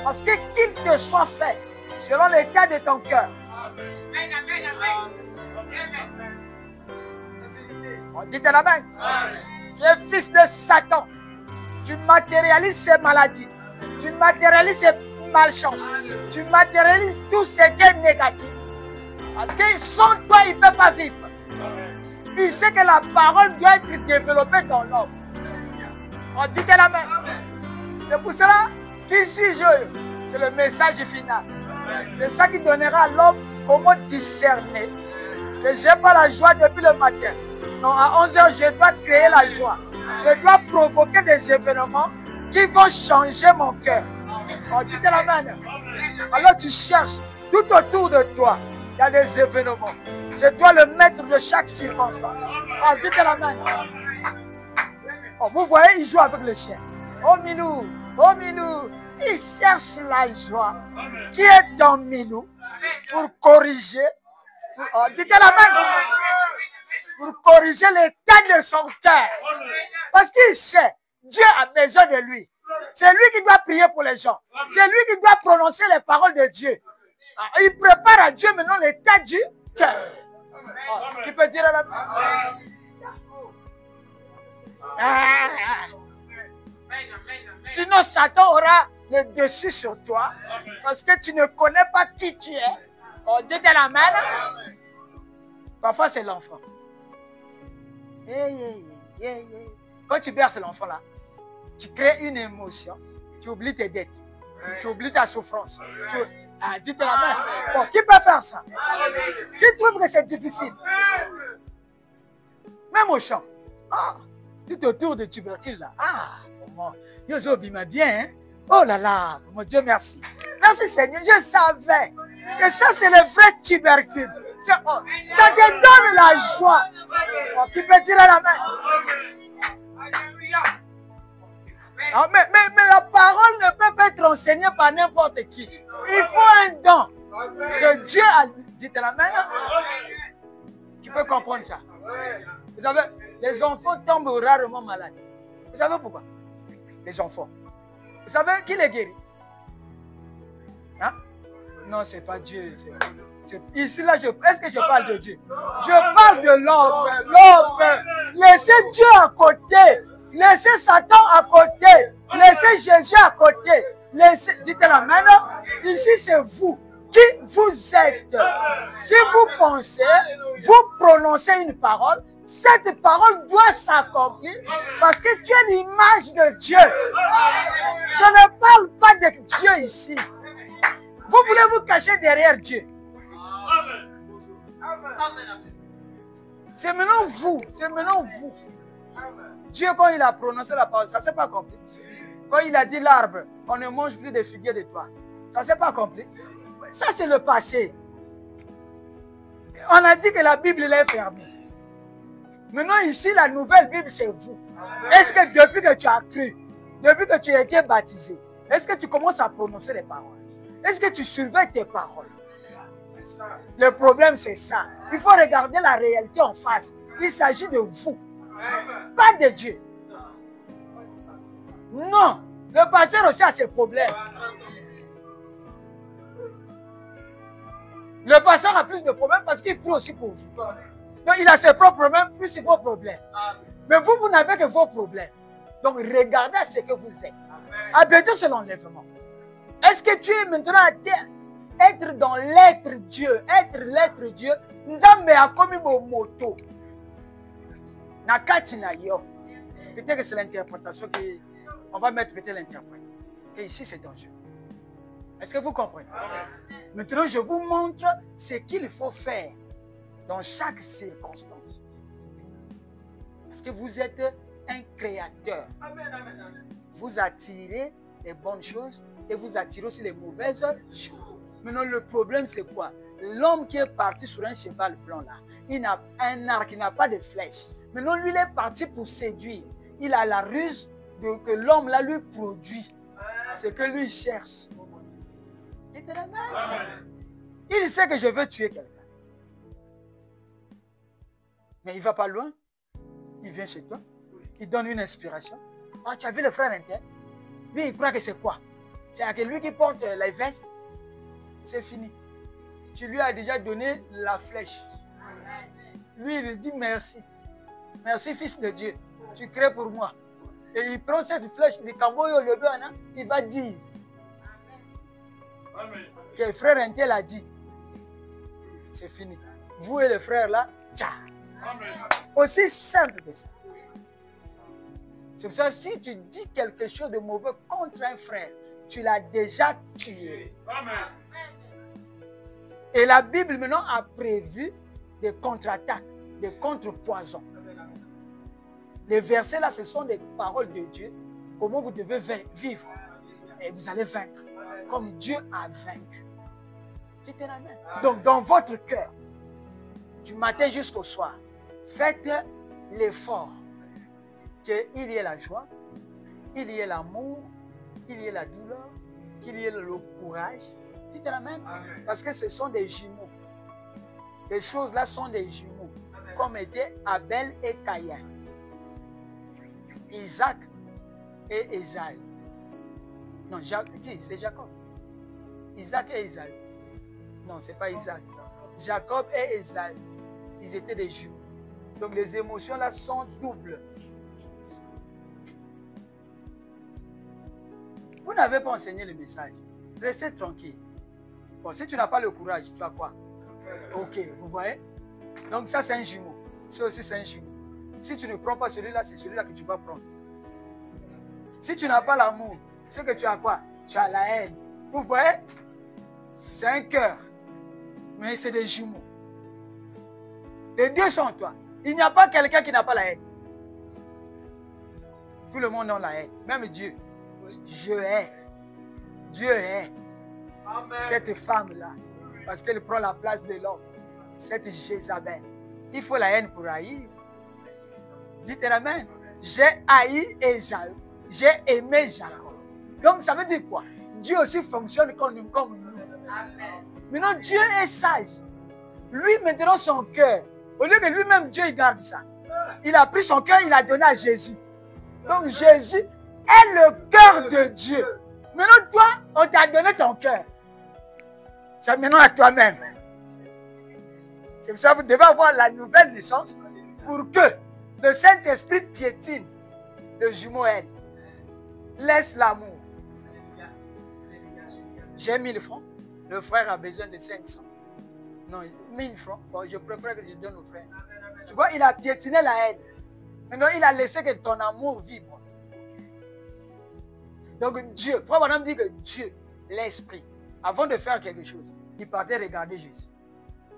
A: Parce que qu'il te soit fait selon l'état de ton cœur. Dites Amen. Tu es fils de Satan. Tu matérialises ses maladies. Tu matérialises ses malchances. Tu matérialises tout ce qui est négatif. Parce que sans toi, il ne peut pas vivre. Il sait que la parole doit être développée dans l'homme. Dites Amen. C'est pour cela qu'il suis joyeux. C'est le message final. C'est ça qui donnera à l'homme comment discerner que je n'ai pas la joie depuis le matin. Non, à 11h, je dois créer la joie. Je dois provoquer des événements qui vont changer mon cœur. Dites Amen. Alors tu cherches tout autour de toi. Il y a des événements. C'est toi le maître de chaque circonstance. Dites Amen. Vous voyez, il joue avec le chien. Oh Minou, oh Minou. il cherche la joie qui est dans Milou pour corriger, dites la main, pour corriger l'état de son cœur. Parce qu'il sait, Dieu a besoin de lui. C'est lui qui doit prier pour les gens. C'est lui qui doit prononcer les paroles de Dieu. Il prépare à Dieu maintenant l'état du cœur. Qui peut dire à la main? Sinon, Satan aura le dessus sur toi parce que tu ne connais pas qui tu es. Oh, Dieu te l'amène. Parfois, c'est l'enfant. Quand tu berces l'enfant là, tu crées une émotion, tu oublies tes dettes, tu oublies ta souffrance. Dieu te l'amène. Bon, qui peut faire ça? Qui trouve que c'est difficile? Même au champ. Tout autour de tubercule là. Yozobi m'a bien. Hein? Oh là là, mon Dieu, merci. Merci Seigneur, je savais que ça c'est le vrai tubercule. Ça te donne la joie. Qui peut tirer la main? Mais la parole ne peut pas être enseignée par n'importe qui. Il faut un don que Dieu a dit à la main. Tu peux comprendre ça. Vous savez, les enfants tombent rarement malades. Vous savez pourquoi? Les enfants. Vous savez qui les guérit? Hein? Non, ce n'est pas Dieu. Ici, là, est-ce que je parle de Dieu? Je parle de l'homme. L'homme. Laissez Dieu à côté. Laissez Satan à côté. Laissez Jésus à côté. Dites-la maintenant. Ici, c'est vous. Qui vous êtes? Si vous pensez, vous prononcez une parole, cette parole doit s'accomplir parce que tu es l'image de Dieu. Je ne parle pas de Dieu ici. Vous voulez vous cacher derrière Dieu. C'est maintenant vous. C'est maintenant vous. Dieu, quand il a prononcé la parole, ça ne s'est pas accompli. Quand il a dit l'arbre, on ne mange plus de figuiers de toi. Ça ne s'est pas accompli. Ça, c'est le passé. On a dit que la Bible est fermée. Maintenant, ici, la nouvelle Bible, c'est vous. Est-ce que depuis que tu as cru, depuis que tu as été baptisé, est-ce que tu commences à prononcer les paroles? Est-ce que tu surveilles tes paroles? Le problème, c'est ça. Il faut regarder la réalité en face. Il s'agit de vous, pas de Dieu. Non, le pasteur aussi a ses problèmes. Le pasteur a plus de problèmes parce qu'il prie aussi pour vous. Donc, il a ses propres problèmes, plus vos problèmes. Mais vous, vous n'avez que vos problèmes. Donc, regardez ce que vous êtes. À bientôt, c'est l'enlèvement. Est-ce que tu es maintenant à être dans l'être Dieu? Être l'être Dieu. Nzambe a commis mon moto. Nakati na yo. Peut-être que c'est l'interprétation qui. On va mettre peut-être l'interprète. Parce que ici, c'est dangereux. Est-ce que vous comprenez? Maintenant, je vous montre ce qu'il faut faire dans chaque circonstance. Parce que vous êtes un créateur. Vous attirez les bonnes choses et vous attirez aussi les mauvaises choses. Maintenant, le problème, c'est quoi? L'homme qui est parti sur un cheval blanc, là, il n'a un arc, il n'a pas de flèche. Maintenant, lui, il est parti pour séduire. Il a la ruse que l'homme, là, lui produit. C'est que lui cherche. Il sait que je veux tuer quelqu'un. Mais il ne va pas loin. Il vient chez toi. Il donne une inspiration. Ah, tu as vu le frère inter? Lui, il croit que c'est quoi? C'est lui qui porte la veste. C'est fini. Tu lui as déjà donné la flèche. Lui, il dit merci. Merci, fils de Dieu. Tu crées pour moi. Et il prend cette flèche, il va dire que le frère intel a dit. C'est fini. Vous et le frère là, tcha. Aussi simple que ça. C'est pour ça que si tu dis quelque chose de mauvais contre un frère, tu l'as déjà tué. Et la Bible maintenant a prévu des contre-attaques, des contre-poisons. Les versets là, ce sont des paroles de Dieu. Comment vous devez vivre. Et vous allez vaincre. Comme Dieu a vaincu. Donc dans votre cœur, du matin jusqu'au soir, faites l'effort qu'il y ait la joie, il y ait l'amour, il y ait la douleur, qu'il y ait le courage. Dites Amen.
B: Amen.
A: Parce que ce sont des jumeaux. Les choses là sont des jumeaux.
B: Amen.
A: Comme étaient Abel et Caïn. Isaac et Esaü. Non, qui? C'est Jacob. Isaac et Esaü. Non, ce n'est pas Isaac. Jacob et Esaü. Ils étaient des jumeaux. Donc les émotions là sont doubles. Vous n'avez pas enseigné le message. Restez tranquille. Bon, si tu n'as pas le courage, tu as quoi? Ok, vous voyez? Donc ça c'est un jumeau. Ça aussi c'est un jumeau. Si tu ne prends pas celui-là, c'est celui-là que tu vas prendre. Si tu n'as pas l'amour, c'est que tu as quoi? Tu as la haine. Vous voyez? C'est un cœur. Mais c'est des jumeaux. Les deux sont en toi. Il n'y a pas quelqu'un qui n'a pas la haine. Tout le monde a la haine. Même Dieu. Je hais. Dieu hait cette femme-là. Parce qu'elle prend la place de l'homme. Cette Jézabel. Il faut la haine pour haïr. Dites Amen. J'ai haï Esaü. J'ai aimé Jacob. Donc ça veut dire quoi? Dieu aussi fonctionne comme nous.
B: Amen.
A: Maintenant Dieu est sage. Lui maintenant son cœur. Au lieu que lui-même Dieu il garde ça. Il a pris son cœur, il a donné à Jésus. Donc Jésus est le cœur de Dieu. Maintenant toi, on t'a donné ton cœur. C'est maintenant à toi-même. C'est pour ça que vous devez avoir la nouvelle naissance pour que le Saint-Esprit piétine le jumeau elle. Laisse l'amour. J'ai 1000 francs. Le frère a besoin de 500. Non, 1000 francs. Bon, je préfère que je donne au frère. Tu vois, il a piétiné la haine. Maintenant, il a laissé que ton amour vibre. Donc Dieu, frère madame dit que Dieu, l'Esprit, avant de faire quelque chose, il partait regarder Jésus.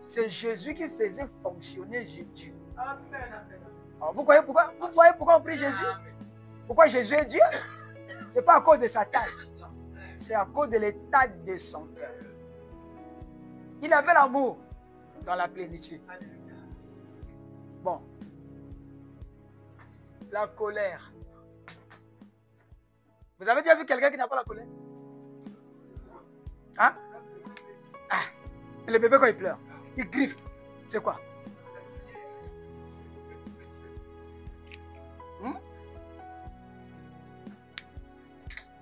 A: C'est Jésus qui faisait fonctionner Dieu.
B: Amen. Amen.
A: Alors, vous voyez pourquoi on prie Jésus? Pourquoi Jésus est Dieu? Ce n'est pas à cause de sa taille. C'est à cause de l'état de son cœur. Il avait l'amour dans la plénitude. Bon. La colère. Vous avez déjà vu quelqu'un qui n'a pas la colère? Hein? Ah. Le bébé quand il pleure, il griffe. C'est quoi?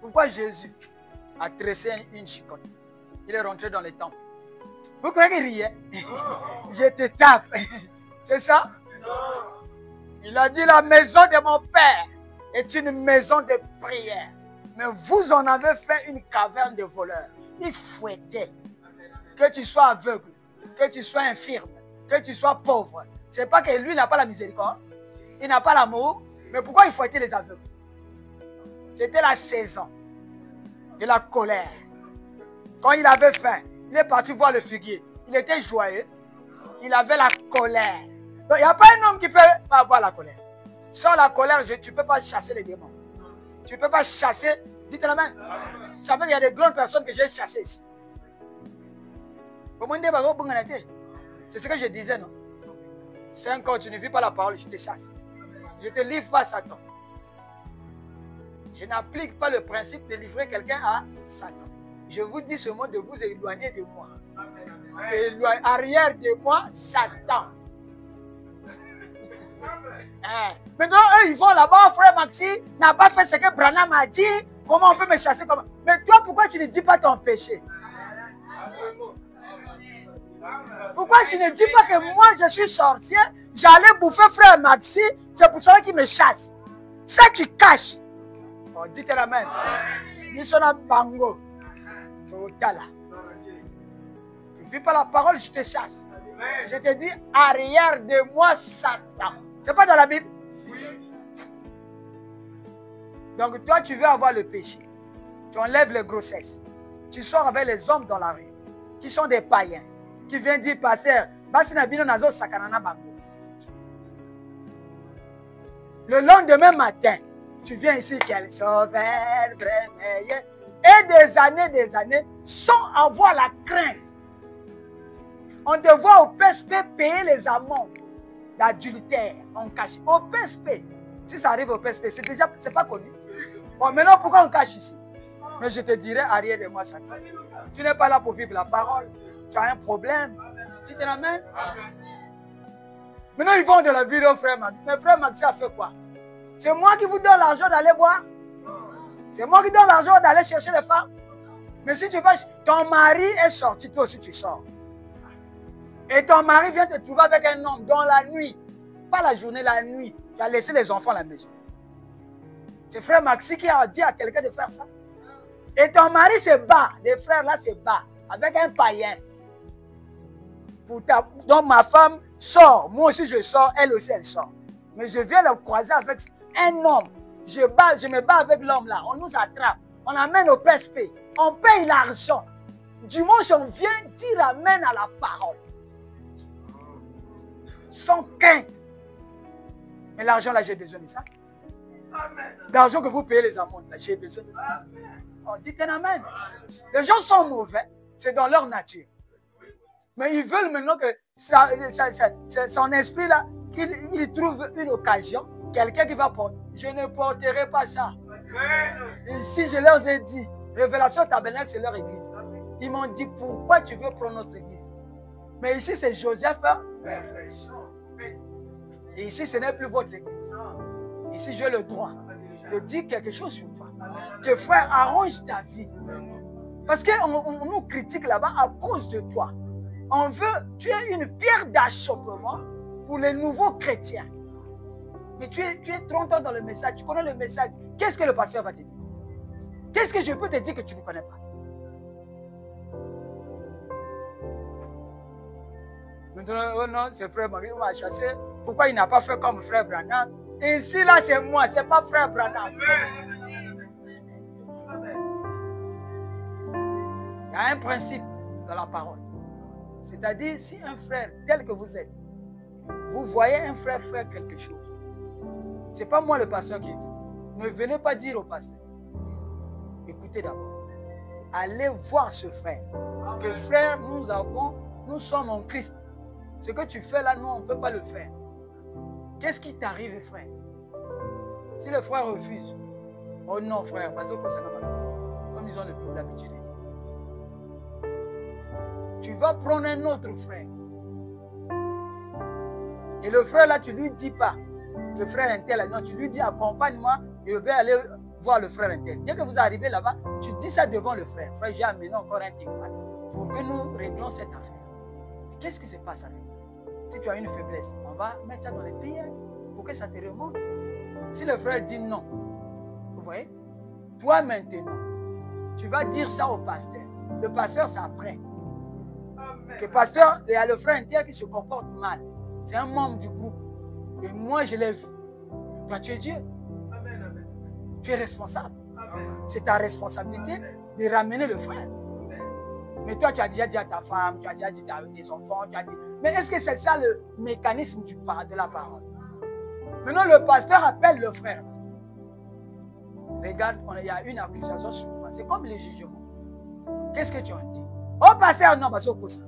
A: Pourquoi Jésus a tressé une chicotte? Il est rentré dans les temples. Vous croyez qu'il riait? Je te tape. C'est ça? Il a dit la maison de mon père est une maison de prière. Mais vous en avez fait une caverne de voleurs. Il fouettait. Que tu sois aveugle, que tu sois infirme, que tu sois pauvre. C'est pas que lui n'a pas la miséricorde. Il n'a pas l'amour. Mais pourquoi il fouettait les aveugles? C'était la saison de la colère. Quand il avait faim, il est parti voir le figuier. Il était joyeux. Il avait la colère. Donc, il n'y a pas un homme qui peut pas avoir la colère. Sans la colère, tu ne peux pas chasser les démons. Tu ne peux pas chasser. Dites la main. Ça veut dire qu'il y a des grandes personnes que j'ai chassées ici. C'est ce que je disais, non? 5 ans, tu ne vis pas la parole, je te chasse. Je ne te livre pas à Satan. Je n'applique pas le principe de livrer quelqu'un à Satan. Je vous dis seulement de vous éloigner de moi. Arrière de moi, Satan. Maintenant, eux, ils vont là-bas, frère Maxi n'a pas fait ce que Branham a dit. Comment on peut me chasser comme... Mais toi, pourquoi tu ne dis pas ton péché? Pourquoi tu ne dis pas que moi, je suis sorcier, j'allais bouffer frère Maxi, c'est pour cela qu'il me chasse. Ça, tu caches. Oh, dites la même. Ni son bango. Tu ne vis pas la parole, je te chasse. Je te dis, arrière de moi, Satan. C'est pas dans la Bible? Donc toi, tu veux avoir le péché. Tu enlèves les grossesses. Tu sors avec les hommes dans la rue, qui sont des païens, qui viennent dire, pasteur, le lendemain matin, tu viens ici, quel sauveur, vrai meilleur. Et des années, sans avoir la crainte. On te voit au PSP payer les amendes d'adultère en cache. Au PSP, si ça arrive au PSP, c'est pas connu. Bon, maintenant, pourquoi on cache ici? Mais je te dirai arrière de moi, Satan. Tu n'es pas là pour vivre la parole. Tu as un problème. Tu te l'amènes? Maintenant, ils vont de la ville au frère Max. Mais frère Max a fait quoi? C'est moi qui vous donne l'argent d'aller boire? C'est moi qui donne l'argent d'aller chercher les femmes? Mais si tu vas, ton mari est sorti, toi aussi tu sors. Et ton mari vient te trouver avec un homme dans la nuit. Pas la journée, la nuit. Tu as laissé les enfants à la maison. C'est frère Maxi qui a dit à quelqu'un de faire ça. Et ton mari se bat, les frères là se battent avec un païen. Donc ma femme sort, moi aussi je sors, elle aussi elle sort. Mais je viens le croiser avec un homme. Je me bats avec l'homme là, on nous attrape, on amène au PSP, on paye l'argent. Dimanche on vient dire amen à la parole. Sans quinte. Mais l'argent là j'ai besoin de ça. L'argent que vous payez les amendes là, j'ai besoin de ça. On dit un amen. Les gens sont mauvais, c'est dans leur nature. Mais ils veulent maintenant que son esprit là, qu'il trouve une occasion, quelqu'un qui va porter. Je ne porterai pas ça. Ici, je leur ai dit, Révélation Tabernacle, c'est leur église. Ils m'ont dit, pourquoi tu veux prendre notre église? Mais ici, c'est Joseph. Et ici, ce n'est plus votre église. Ici, j'ai le droit de dire quelque chose sur toi. Que frère, arrange ta vie. Parce qu'on nous critique là-bas à cause de toi. On veut, tu es une pierre d'achoppement pour les nouveaux chrétiens. Mais tu es 30 ans dans le message, tu connais le message. Qu'est-ce que le pasteur va te dire? Qu'est-ce que je peux te dire que tu ne connais pas? Maintenant, oh non, c'est frère Marie, on m'a chassé. Pourquoi il n'a pas fait comme frère Branham? Ici, là, c'est moi, c'est pas frère Branham. Il y a un principe dans la parole. C'est-à-dire, si un frère tel que vous êtes, vous voyez un frère faire quelque chose, ce n'est pas moi le pasteur qui dit. Ne venez pas dire au pasteur. Écoutez d'abord. Allez voir ce frère. Que frère, nous sommes en Christ. Ce que tu fais là, nous, on ne peut pas le faire. Qu'est-ce qui t'arrive, frère? Si le frère refuse, oh non, frère, parce que ça n'a pas. Comme ils ont l'habitude de dire. Tu vas prendre un autre frère. Et le frère là, tu ne lui dis pas que frère intel, non, tu lui dis accompagne-moi et je vais aller voir le frère intel. Dès que vous arrivez là-bas, tu dis ça devant le frère. Frère, j'ai amené encore un témoin pour que nous réglons cette affaire. Mais qu'est-ce qui se passe avec toi? Si tu as une faiblesse, on va mettre ça dans les prières pour que ça te remonte. Si le frère dit non, vous voyez, toi maintenant, tu vas dire ça au pasteur. Le pasteur, c'est après. Le pasteur, il y a le frère intel qui se comporte mal. C'est un membre du groupe. Et moi, je l'ai vu. Toi, tu es Dieu.
B: Amen.
A: Tu es responsable.
B: Amen.
A: C'est ta responsabilité de ramener le frère.
B: Amen.
A: Mais toi, tu as déjà dit à ta femme, tu as déjà dit à tes enfants, tu as dit... Mais est-ce que c'est ça le mécanisme de la parole? Maintenant, le pasteur appelle le frère. Regarde, il y a une accusation sur toi. C'est comme le jugement. Qu'est-ce que tu en dis? Oh, pasteur, non, parce que ça.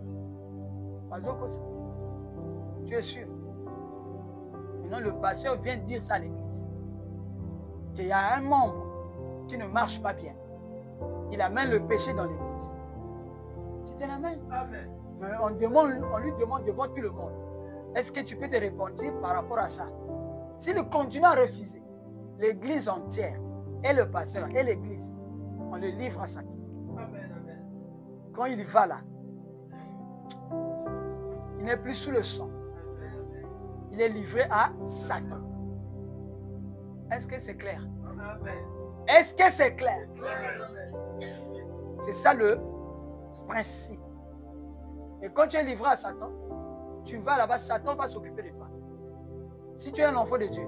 A: Tu es sûr? Maintenant, le pasteur vient dire ça à l'église. Qu'il y a un membre qui ne marche pas bien. Il amène le péché dans l'église. Tu te l'amènes?
B: Amen.
A: On lui demande devant tout le monde. Est-ce que tu peux te repentir par rapport à ça? S'il continue à refuser, l'église entière, et le pasteur, et l'église, on le livre à Satan.
B: Amen.
A: Quand il va là, il n'est plus sous le sang. Il est livré à Satan. Est-ce que c'est clair?
B: Amen.
A: Est-ce que c'est clair?
B: Amen.
A: C'est ça le principe. Et quand tu es livré à Satan, tu vas là-bas, Satan va s'occuper de toi. Si tu es un enfant de Dieu,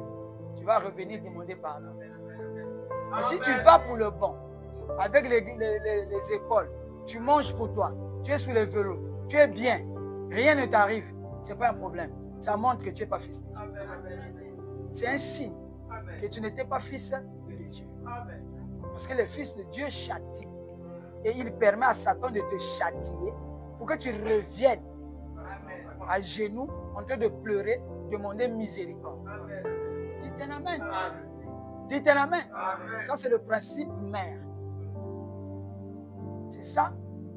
A: tu vas revenir demander pardon. Mais si tu vas pour le bon, avec les épaules, tu manges pour toi, tu es sous les vélos, tu es bien, rien ne t'arrive, ce n'est pas un problème. Ça montre que tu n'es pas fils de Dieu. C'est un signe que tu n'étais pas fils de Dieu.
B: Amen.
A: Parce que le fils de Dieu châtie. Et il permet à Satan de te châtier pour que tu reviennes à genoux en train de pleurer, demander miséricorde.
B: Amen.
A: Dites un amen.
B: Amen.
A: Dites un amen.
B: Amen.
A: Ça, c'est le principe mère. C'est ça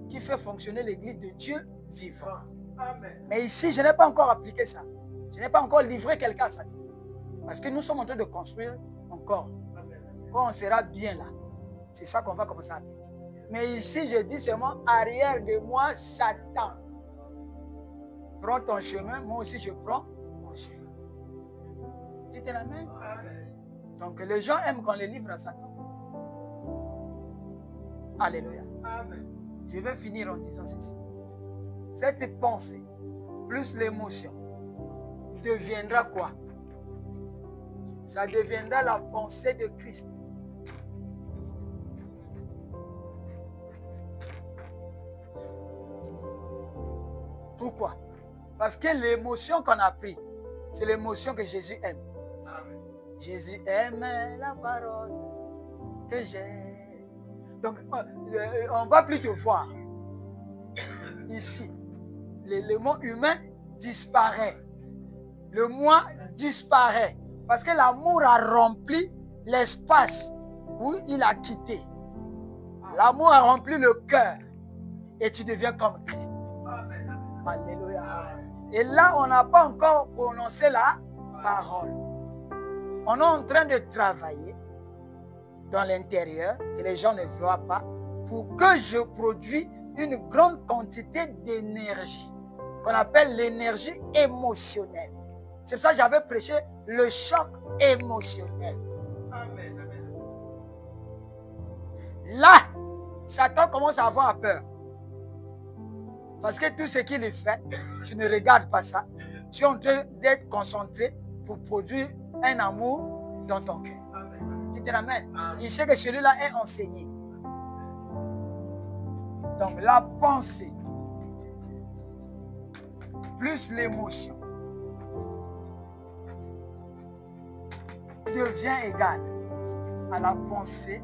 A: qui fait fonctionner l'église de Dieu vivant.
B: Amen.
A: Mais ici, je n'ai pas encore appliqué ça. Je n'ai pas encore livré quelqu'un à Satan. Parce que nous sommes en train de construire encore.
B: Amen.
A: Quand on sera bien là, c'est ça qu'on va commencer à appliquer. Mais ici, je dis seulement, arrière de moi, Satan. Prends ton chemin, moi aussi je prends mon chemin. Dites amen.
B: Amen.
A: Donc les gens aiment qu'on les livre à Satan. Alléluia.
B: Amen.
A: Je vais finir en disant ceci. Cette pensée, plus l'émotion, deviendra quoi? Ça deviendra la pensée de Christ. Pourquoi? Parce que l'émotion qu'on a prise, c'est l'émotion que Jésus aime.
B: Amen.
A: Jésus aime la parole que j'ai. Donc, on ne va plus te voir. Ici, l'élément humain disparaît. Le moi disparaît. Parce que l'amour a rempli l'espace où il a quitté. L'amour a rempli le cœur. Et tu deviens comme Christ.
B: Amen.
A: Alléluia. Et là, on n'a pas encore prononcé la parole. On est en train de travailler dans l'intérieur, que les gens ne voient pas, pour que je produise une grande quantité d'énergie, qu'on appelle l'énergie émotionnelle. C'est pour ça que j'avais prêché le choc émotionnel.
B: Amen. Amen.
A: Là, Satan commence à avoir peur. Parce que tout ce qu'il fait, tu ne regardes pas ça. Tu es en train d'être concentré pour produire un amour dans ton cœur.
B: Amen.
A: Tu te ramènes. Il sait que celui-là est enseigné. Donc la pensée, plus l'émotion, devient égale à la pensée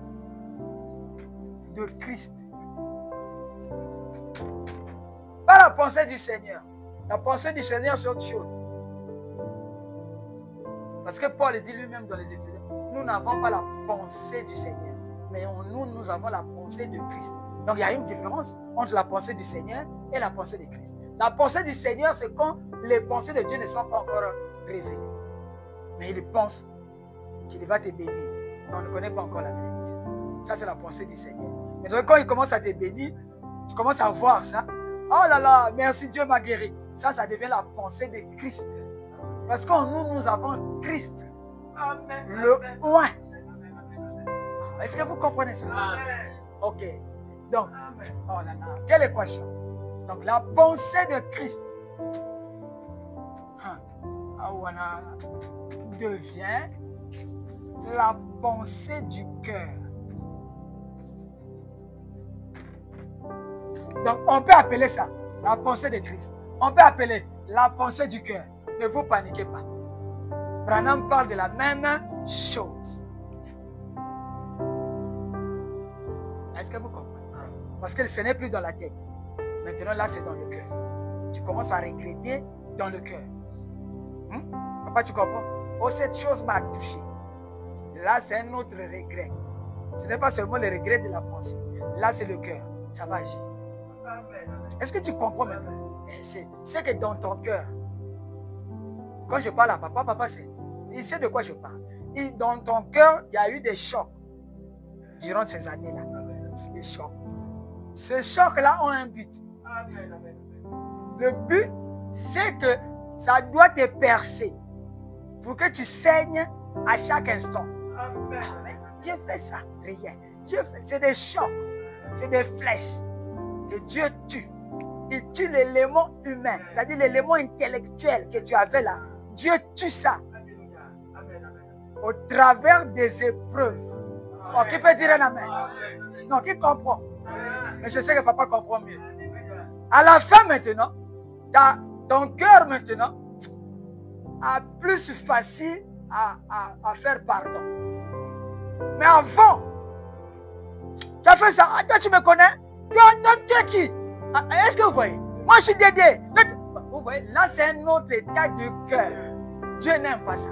A: de Christ. Pas la pensée du Seigneur. La pensée du Seigneur, c'est autre chose. Parce que Paul dit lui-même dans les Éphésiens, nous n'avons pas la pensée du Seigneur, mais nous avons la pensée de Christ. Donc il y a une différence entre la pensée du Seigneur et la pensée de Christ. La pensée du Seigneur, c'est quand les pensées de Dieu ne sont pas encore révélées. Mais il pense qu'il va te bénir. Mais on ne connaît pas encore la bénédiction. Ça, c'est la pensée du Seigneur. Mais donc, quand il commence à te bénir, tu commences à voir ça. Oh là là, merci, Dieu m'a guéri. Ça devient la pensée de Christ. Parce que nous avons Christ.
B: Amen.
A: Le oin.
B: Amen.
A: Est-ce que vous comprenez ça?
B: Amen.
A: Ok. Donc,
B: Amen.
A: oh là là, quelle équation? Donc, la pensée de Christ devient la pensée du cœur. Donc, on peut appeler ça la pensée de Christ. On peut appeler la pensée du cœur. Ne vous paniquez pas. Branham parle de la même chose. Est-ce que vous comprenez? Parce que ce n'est plus dans la tête. Maintenant, là, c'est dans le cœur. Tu commences à regretter dans le cœur. Papa, tu comprends? Oh, cette chose m'a touché. Là, c'est un autre regret. Ce n'est pas seulement le regret de la pensée. Là, c'est le cœur. Ça va agir. Est-ce que tu comprends maintenant? C'est que dans ton cœur, quand je parle à papa, papa, il sait de quoi je parle. Et dans ton cœur, il y a eu des chocs durant ces années-là. Des chocs. Ces chocs-là ont un but. Le but, c'est que ça doit te percer pour que tu saignes à chaque instant. Mais Dieu fait ça, rien. C'est des chocs, c'est des flèches que Dieu tue. Il tue l'élément humain, c'est-à-dire l'élément intellectuel que tu avais là. Dieu tue ça au travers des épreuves. Oh, qui peut dire un amen? Non, qui comprend? Mais je sais que papa comprend mieux. À la fin maintenant, ton cœur maintenant a plus facile à faire pardon. Mais avant, tu as fait ça. Ah, toi, tu me connais? Tu es qui? Est-ce que vous voyez? Moi, je suis Dédé. Vous voyez, là, c'est un autre état du cœur. Dieu n'aime pas ça.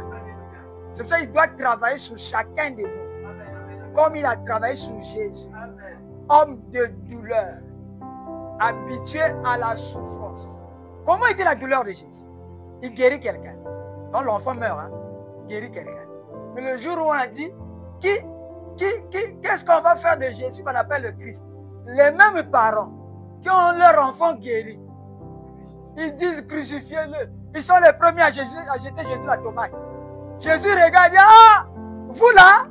A: C'est pour ça qu'il doit travailler sur chacun de nous. Comme il a travaillé sur Jésus. homme de douleur, habitué à la souffrance. Comment était la douleur de Jésus? Il guérit quelqu'un. Donc l'enfant meurt, hein? Il guérit quelqu'un. Mais le jour où on a dit, qu'est-ce qu'on va faire de Jésus qu'on appelle le Christ? Les mêmes parents qui ont leur enfant guéri, ils disent crucifiez-le. Ils sont les premiers à jeter Jésus la tomate. Jésus regarde, dit, ah, vous là?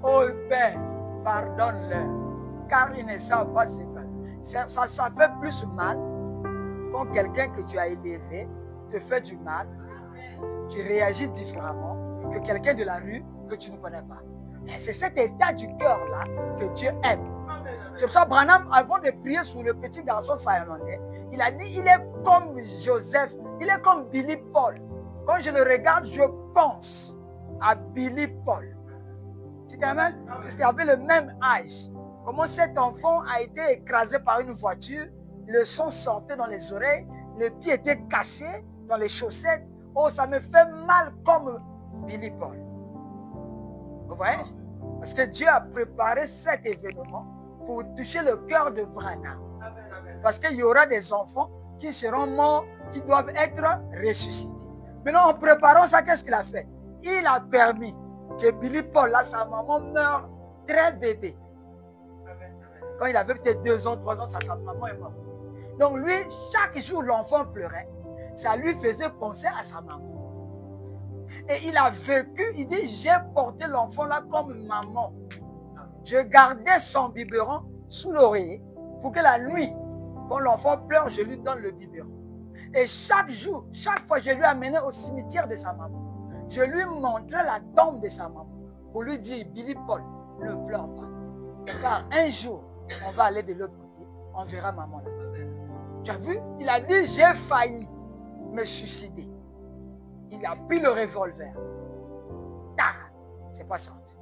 A: Oh Père, pardonne-leur, car ils ne savent pas ce que ça fait plus mal quand quelqu'un que tu as élevé te fait du mal. Tu réagis différemment que quelqu'un de la rue que tu ne connais pas. Et c'est cet état du cœur-là que Dieu aime. C'est pour ça que Branham, avant de prier sur le petit garçon finlandais, il a dit, il est comme Joseph, il est comme Billy Paul. Quand je le regarde, je pense à Billy Paul. Tu t'aimais? Parce qu'il avait le même âge. Comment cet enfant a été écrasé par une voiture, le sang sortait dans les oreilles, le pied était cassé dans les chaussettes. Oh, ça me fait mal comme Billy Paul. Vous voyez? Parce que Dieu a préparé cet événement pour toucher le cœur de Branham. Parce qu'il y aura des enfants qui seront morts, qui doivent être ressuscités. Maintenant, en préparant ça, qu'est-ce qu'il a fait? Il a permis que Billy Paul, là, sa maman meurt très bébé. Quand il avait peut-être 2 ans, 3 ans, sa maman est morte. Donc lui, chaque jour, l'enfant pleurait. Ça lui faisait penser à sa maman. Et il a vécu, il dit, j'ai porté l'enfant là comme maman. Je gardais son biberon sous l'oreiller pour que la nuit, quand l'enfant pleure, je lui donne le biberon. Et chaque jour, chaque fois, je lui amenais au cimetière de sa maman. Je lui montrais la tombe de sa maman pour lui dire, Billy Paul, ne pleure pas. Car un jour, on va aller de l'autre côté, on verra maman là. Tu as vu? Il a dit, j'ai failli me suicider. Il a pris le revolver. C'est pas sorti.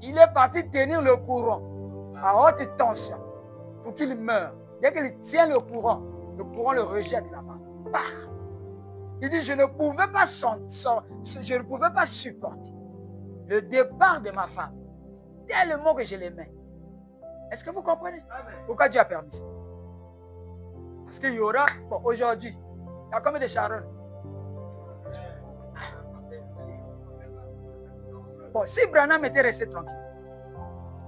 A: Il est parti tenir le courant à haute tension pour qu'il meure. Dès qu'il tient le courant le rejette là-bas. Il dit, je ne pouvais pas supporter le départ de ma femme, tellement que je l'aimais. Est-ce que vous comprenez? Pourquoi Dieu a permis ça? Parce qu'il y aura, bon, aujourd'hui, il y a combien de Sharon? Bon, si Branham était resté tranquille,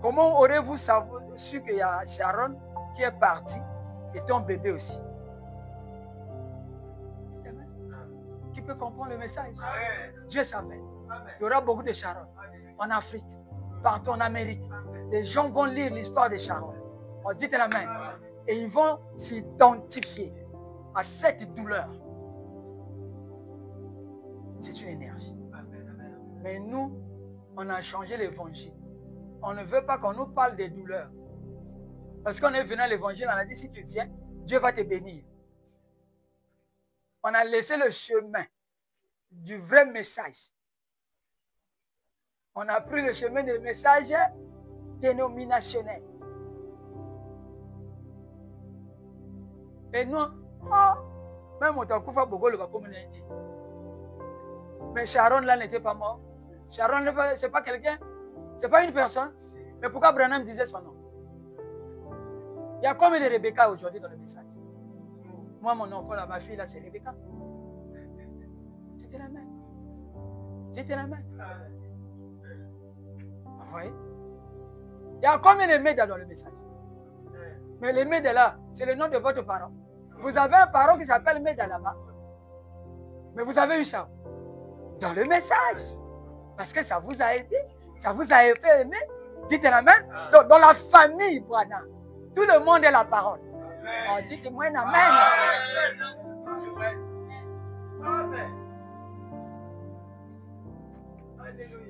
A: comment aurez-vous su qu'il y a Sharon qui est parti et ton bébé aussi? Qui peut comprendre le message? Dieu savait. Il y aura beaucoup de Sharon en Afrique, partout en Amérique. Les gens vont lire l'histoire de Sharon. On dit la main. Et ils vont s'identifier à cette douleur. C'est une énergie. Mais nous, on a changé l'évangile. On ne veut pas qu'on nous parle des douleurs. Parce qu'on est venu à l'évangile, on a dit, si tu viens, Dieu va te bénir. On a laissé le chemin du vrai message. On a pris le chemin des messages dénominationnels. Et nous, même on t'a coupé beaucoup le communauté. Mais Sharon là n'était pas mort. Sharon, c'est pas quelqu'un, c'est pas une personne. Mais pourquoi Branham disait son nom? Il y a combien de Rebecca aujourd'hui dans le message? Moi, mon enfant, là, ma fille, là, c'est Rebecca. C'était la même. C'était la même. Vous voyez? Il y a combien de Médas dans le message? Mais les Médas là, c'est le nom de votre parent. Vous avez un parent qui s'appelle Médas là-bas. Mais vous avez eu ça dans le message. Parce que ça vous a aidé. Ça vous a fait aimer. Dites amen. Dans la famille, Branham, tout le monde est la parole. On dit que moi, amen.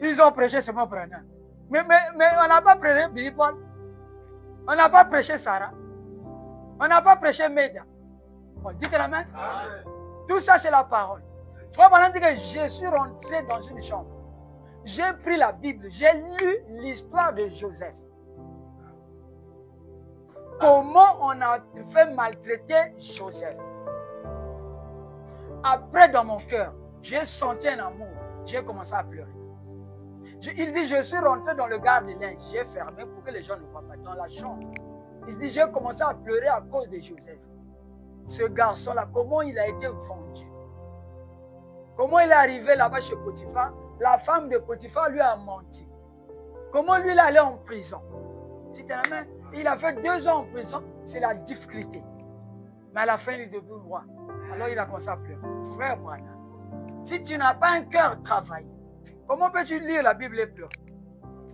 A: Ils ont prêché seulement Branham. Mais on n'a pas prêché Billy Paul. On n'a pas prêché Sarah. On n'a pas prêché Méda. On dit que la main. Tout ça, c'est la parole. Frère Branham dit que je suis rentré dans une chambre. J'ai pris la Bible. J'ai lu l'histoire de Joseph. Comment on a fait maltraiter Joseph. Après, dans mon cœur, j'ai senti un amour. J'ai commencé à pleurer. Il dit, je suis rentré dans le garde de linge. J'ai fermé pour que les gens ne voient pas dans la chambre. Il dit, j'ai commencé à pleurer à cause de Joseph. Ce garçon-là, comment il a été vendu? Comment il est arrivé là-bas chez Potiphar? La femme de Potiphar lui a menti. Comment lui, il est allé en prison? Il a fait 2 ans en prison, c'est la difficulté. Mais à la fin, il est devenu roi. Alors il a commencé à pleurer. Frère Branham, si tu n'as pas un cœur travaillé, comment peux-tu lire la Bible et pleurer?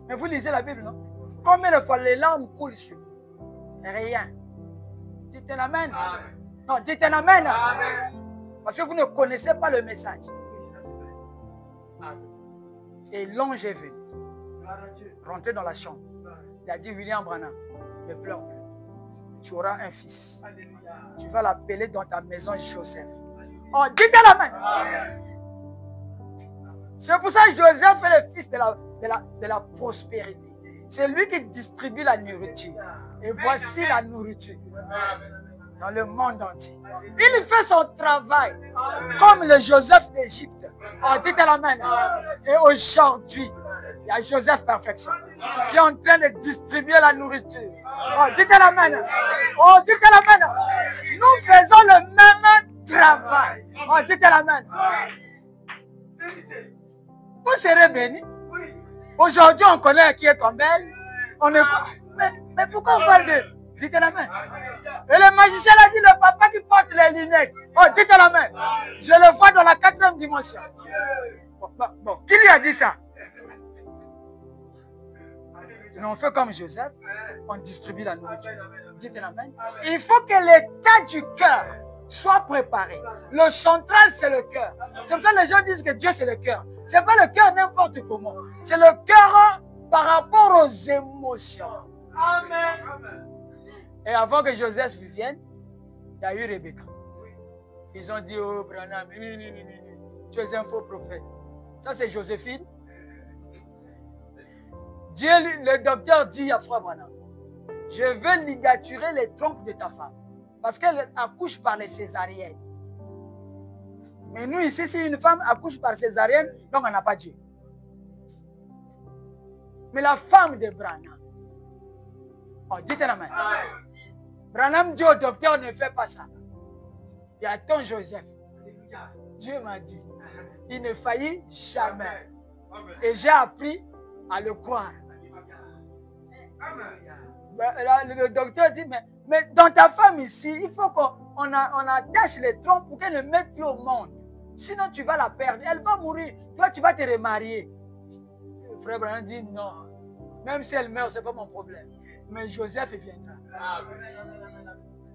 A: Mais vous lisez la Bible, non? Combien de fois les larmes coulent sur vous? Rien. Dites un amen. Non, dites un amen. Parce que vous ne connaissez pas le message. Et l'ange est venu. Rentré dans la chambre. Il a dit, William Branham, ne pleure plus. Tu auras un fils. Tu vas l'appeler dans ta maison Joseph. Oh, dites à la main. C'est pour ça que Joseph est le fils de la prospérité. C'est lui qui distribue la nourriture. Et voici la nourriture dans le monde entier. Il fait son travail comme le Joseph d'Égypte. Oh, dites à la main. Et aujourd'hui, il y a Joseph Perfection qui est en train de distribuer la nourriture. Oh, dites à la main. Oh, dites à la main. Nous faisons le même travail. Oh, dites à la main. Vous serez bénis. Aujourd'hui, on connaît qui est comme elle. On est... mais pourquoi on parle de... Dites à la main. Et le magicien a dit, le papa qui porte les lunettes. Oh, dites à la main. Je le vois dans la 4e dimension. Bon, qui lui a dit ça? Nous on fait comme Joseph, on distribue la nourriture. Dites à la main. Il faut que l'état du cœur soit préparé. Le central, c'est le cœur. C'est pour ça que les gens disent que Dieu, c'est le cœur. Ce n'est pas le cœur n'importe comment. C'est le cœur par rapport aux émotions. Amen. Et avant que Joseph vienne, il y a eu Rebecca. Ils ont dit, oh Branham, tu es un faux prophète. Ça, c'est Joséphine. Dieu, le docteur dit à Frère Branham, je veux ligaturer les trompes de ta femme. Parce qu'elle accouche par les césariennes. Mais nous, ici, si une femme accouche par césarienne, donc on n'a pas Dieu. Mais la femme de Branham, oh, dites la main. Branham dit au docteur, ne fais pas ça. Il y a ton Joseph. Dieu m'a dit, il ne faillit jamais. Et j'ai appris à le croire. Le docteur dit, mais dans ta femme ici, il faut qu'on attache les trompes pour qu'elle ne mette plus au monde. Sinon, tu vas la perdre. Elle va mourir. Toi, tu vas te remarier. Le frère Branham dit, non. Même si elle meurt, ce n'est pas mon problème. Mais Joseph viendra.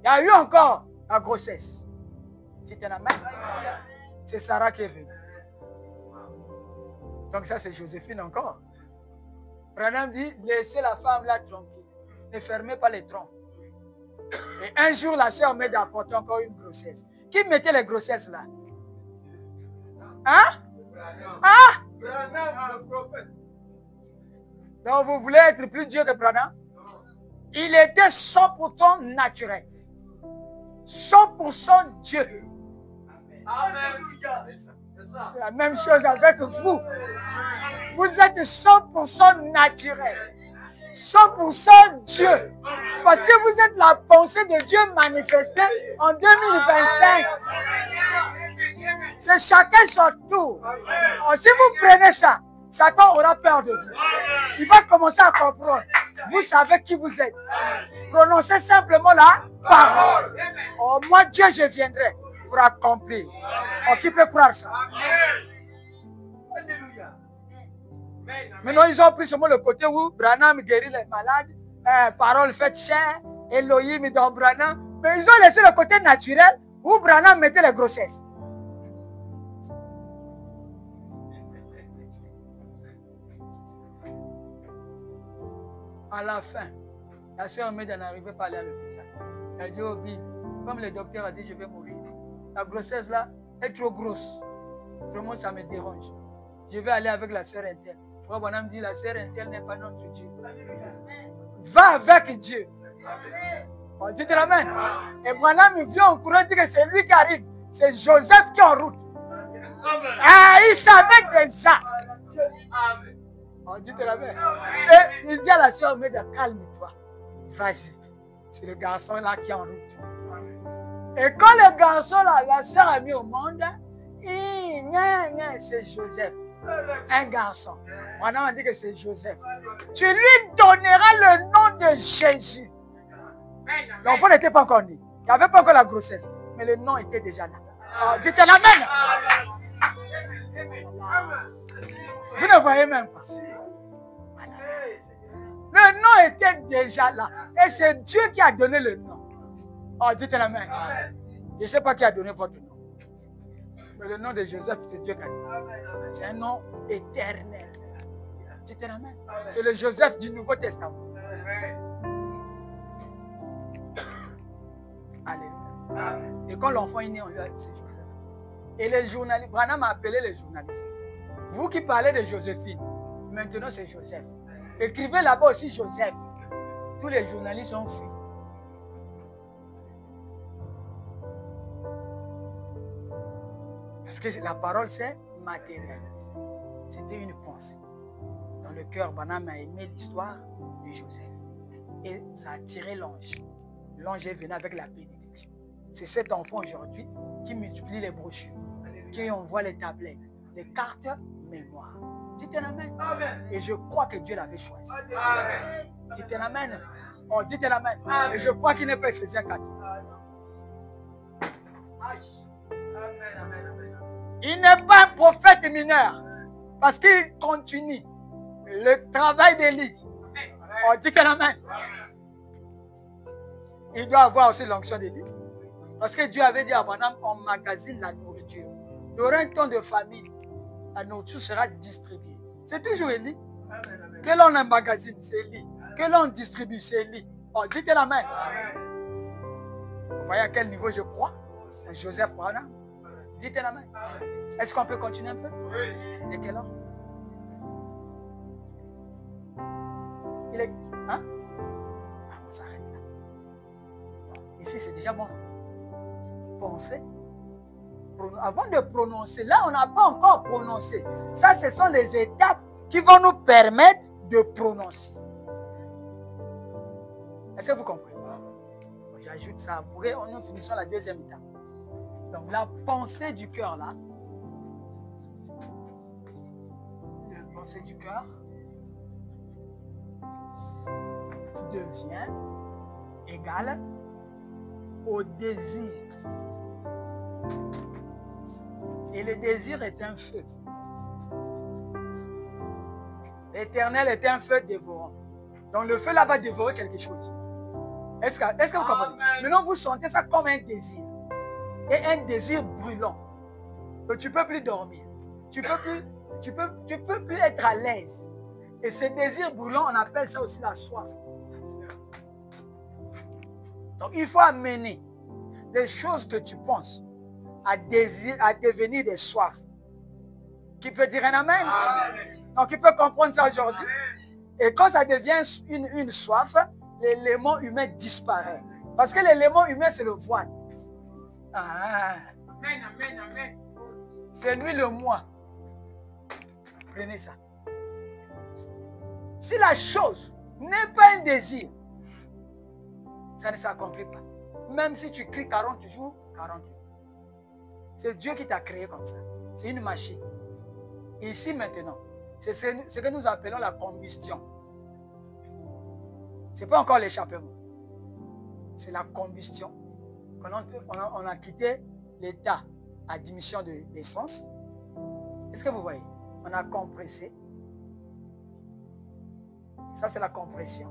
A: Il y a eu encore la grossesse. C'était la même. C'est Sarah qui est venue. Donc ça, c'est Joséphine encore. Branham dit, laissez la femme là tranquille. Ne fermez pas les trompes. Et un jour, la sœur m'aide à apporter encore une grossesse. Qui mettait les grossesses là? Hein? Hein?
B: Le prophète.
A: Donc vous voulez être plus Dieu que Branham? Il était 100% naturel. 100% Dieu.
B: Amen.
A: C'est la même chose avec vous. Vous êtes 100% naturel. 100% Dieu. Parce que vous êtes la pensée de Dieu manifestée en 2025. C'est chacun son tour. Alors, si vous prenez ça, Satan aura peur de vous. Il va commencer à comprendre. Vous savez qui vous êtes. Prononcez simplement la parole. Oh, moi, Dieu, je viendrai pour accomplir. Oh, qui peut croire ça?
B: Alléluia.
A: Maintenant, ils ont pris seulement le côté où Branham guérit les malades, parole faite chair, Elohim dans Branham. Mais ils ont laissé le côté naturel où Branham mettait les grossesses. À la fin, la sœur Médée n'arrivait pas à aller à l'hôpital. Elle a dit, oh Bill, comme le docteur a dit, je vais mourir. La grossesse là est trop grosse. Vraiment, ça me dérange. Je vais aller avec la sœur interne. Frère Branham dit, la sœur interne n'est pas notre Dieu. Va avec Dieu. On dit de la main. Et Branham vient en courant dire que c'est lui qui arrive. C'est Joseph qui est en route. Ah, il savait déjà. Oh, dites Amen. Et il dit à la soeur, mais calme-toi. Vas-y. C'est le garçon là qui est en route. Et quand le garçon là, la soeur a mis au monde, c'est Joseph. Un garçon. Maintenant, on dit que c'est Joseph. Tu lui donneras le nom de Jésus. L'enfant n'était pas encore né. Il n'y avait pas encore la grossesse. Mais le nom était déjà là. Oh, dites Amen. Vous ne voyez même pas. Voilà. Le nom était déjà là. Et c'est Dieu qui a donné le nom. Oh, dites Amen. Je ne sais pas qui a donné votre nom. Mais le nom de Joseph, c'est Dieu qui a donné. C'est un nom éternel. Dites Amen. C'est le Joseph du Nouveau Testament. Alléluia. Et quand l'enfant est né, on lui a dit c'est Joseph. Et les journalistes, Branham a appelé les journalistes. Vous qui parlez de Joséphine, maintenant c'est Joseph. Écrivez là-bas aussi Joseph. Tous les journalistes ont fui. Parce que la parole c'est matériel. C'était une pensée. Dans le cœur, Branham a aimé l'histoire de Joseph. Et ça a attiré l'ange. L'ange est venu avec la bénédiction. C'est cet enfant aujourd'hui qui multiplie les brochures, qui envoie les tablettes, les cartes mémoire. Dites un amen. Et je crois que Dieu l'avait choisi. Dites un amen. Oh, dites un amen. Et je crois qu'il n'est pas Ephésiens 4. Il n'est pas un prophète mineur parce qu'il continue le travail d'Élie. Oh, dites un amen. Il doit avoir aussi l'onction d'Élie. Parce que Dieu avait dit à Abraham, on magasine la nourriture. Il y aura un temps de famine. La nourriture sera distribuée. C'est toujours Élie. Que l'on emmagasine, c'est Élie. Que l'on distribue, c'est Élie. Oh, dites la main. Vous voyez à quel niveau je crois? Joseph Branham. Dites la main. Est-ce qu'on peut continuer un peu? Oui. Et quelle heure? Il est... Hein? Ah, on s'arrête là. Bon, ici, c'est déjà bon. Pensez. Avant de prononcer, là, on n'a pas encore prononcé. Ça, ce sont les étapes qui vont nous permettre de prononcer. Est-ce que vous comprenez? J'ajoute ça. Après, nous finissons la deuxième étape. Donc, la pensée du cœur, là. La pensée du cœur devient égale au désir. Et le désir est un feu. L'Éternel est un feu dévorant. Donc le feu là va dévorer quelque chose. Est-ce que vous comprenez? Maintenant vous sentez ça comme un désir. Et un désir brûlant. Donc tu ne peux plus dormir. Tu peux plus être à l'aise. Et ce désir brûlant, on appelle ça aussi la soif. Donc il faut amener les choses que tu penses à devenir des soifs. Qui peut dire un amen? Amen. Donc il peut comprendre ça aujourd'hui. Et quand ça devient une soif, l'élément humain disparaît. Parce que l'élément humain, c'est le voile. Ah. Amen, amen, amen. C'est lui le moi. Prenez ça. Si la chose n'est pas un désir, ça ne s'accomplit pas. Même si tu cries 40 jours, 40 jours. C'est Dieu qui t'a créé comme ça. C'est une machine. Ici maintenant, c'est ce que nous appelons la combustion. Ce n'est pas encore l'échappement. C'est la combustion. Quand on a quitté l'état à diminution de l'essence. Est-ce que vous voyez? On a compressé. Ça, c'est la compression.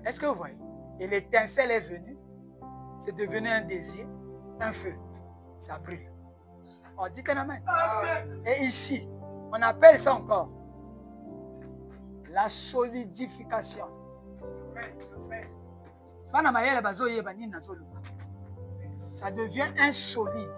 A: Est-ce que vous voyez? Et l'étincelle est venue. C'est devenu un désir, un feu. Ça brûle. On dit qu'un amen. Et ici, on appelle ça encore la solidification. Ça devient insolide.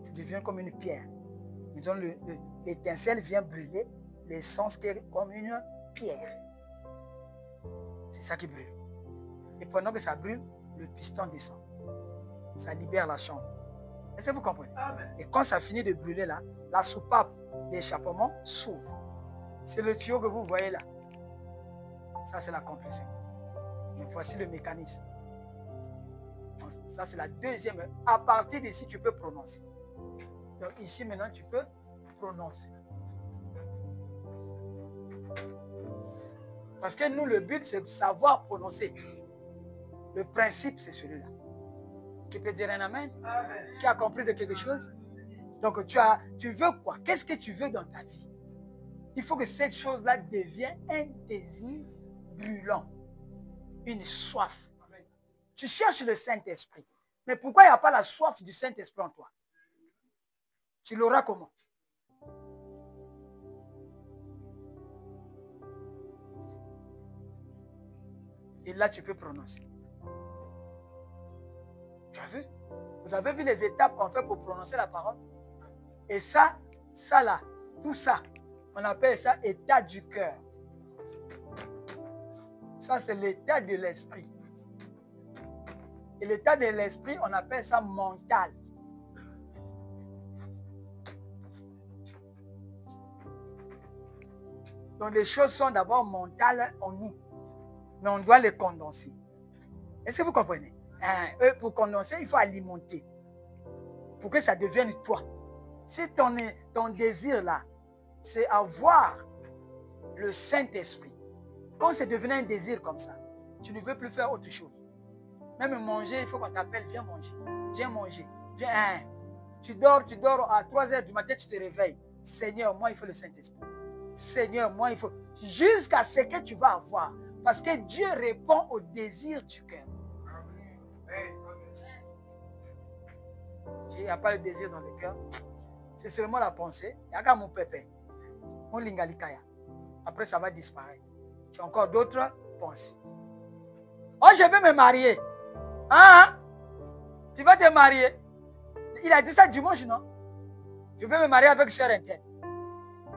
A: Ça devient comme une pierre. L'étincelle vient brûler l'essence qui est comme une pierre. C'est ça qui brûle. Et pendant que ça brûle, le piston descend. Ça libère la chambre. Est-ce que vous comprenez?
B: Amen.
A: Et quand ça finit de brûler là, la soupape d'échappement s'ouvre. C'est le tuyau que vous voyez là. Ça, c'est la compression. Mais voici le mécanisme. Donc, ça, c'est la deuxième. À partir d'ici, tu peux prononcer. Donc ici, maintenant, tu peux prononcer. Parce que nous, le but, c'est de savoir prononcer. Le principe, c'est celui-là. Qui peut dire un amen?
B: Amen.
A: Qui a compris de quelque chose? Donc, tu veux quoi? Qu'est-ce que tu veux dans ta vie? Il faut que cette chose-là devienne un désir brûlant. Une soif. Tu cherches le Saint-Esprit. Mais pourquoi il n'y a pas la soif du Saint-Esprit en toi? Tu l'auras comment? Et là, tu peux prononcer. Tu as vu? Vous avez vu les étapes qu'on fait pour prononcer la parole? Et ça là, tout ça, on appelle ça état du cœur. Ça, c'est l'état de l'esprit. Et l'état de l'esprit, on appelle ça mental. Donc, les choses sont d'abord mentales en nous. Mais on doit les condenser. Est-ce que vous comprenez? Pour condenser, il faut alimenter. Pour que ça devienne toi. Si ton désir là, c'est avoir le Saint-Esprit. Quand c'est devenu un désir comme ça, tu ne veux plus faire autre chose. Même manger, il faut qu'on t'appelle, viens manger. Viens manger. Viens. Tu dors à 3 heures du matin, tu te réveilles. Seigneur, moi, il faut le Saint-Esprit. Seigneur, moi, il faut. Jusqu'à ce que tu vas avoir. Parce que Dieu répond au désir du cœur. Il n'y a pas le désir dans le cœur. C'est seulement la pensée. Il y a qu'à mon pépé. Mon lingalikaya. Après, ça va disparaître. Tu as encore d'autres pensées. Oh, je vais me marier. Hein? Tu vas te marier. Il a dit ça dimanche, non? Je vais me marier avec sœur Intel.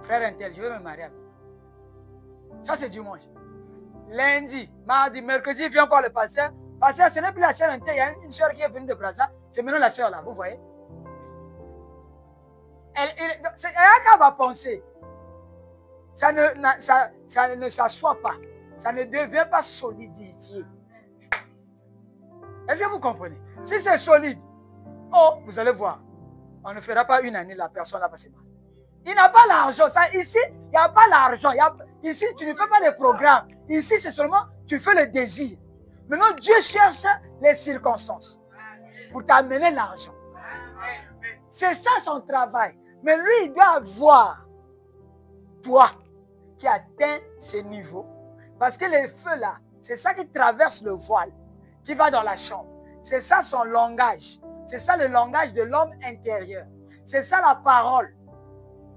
A: Frère Intel, je vais me marier avec. Ça, c'est dimanche. Lundi, mardi, mercredi, viens voir le pasteur. Pasteur, ce n'est plus la sœur Intel. Il y a une sœur qui est venue de Brazza. C'est maintenant la sœur là, vous voyez? Elle va penser. Ça ne s'assoit pas. Ça ne devient pas solidifié. Est-ce que vous comprenez? Si c'est solide, oh, vous allez voir. On ne fera pas une année, la personne là va se marier. Il n'a pas l'argent. Ici, il n'y a pas l'argent. Ici, tu ne fais pas de programme. Ici, c'est seulement, tu fais le désir. Maintenant, Dieu cherche les circonstances pour t'amener l'argent. C'est ça son travail. Mais lui, il doit voir toi qui atteint ce niveau. Parce que les feux là, c'est ça qui traverse le voile, qui va dans la chambre. C'est ça son langage. C'est ça le langage de l'homme intérieur. C'est ça la parole.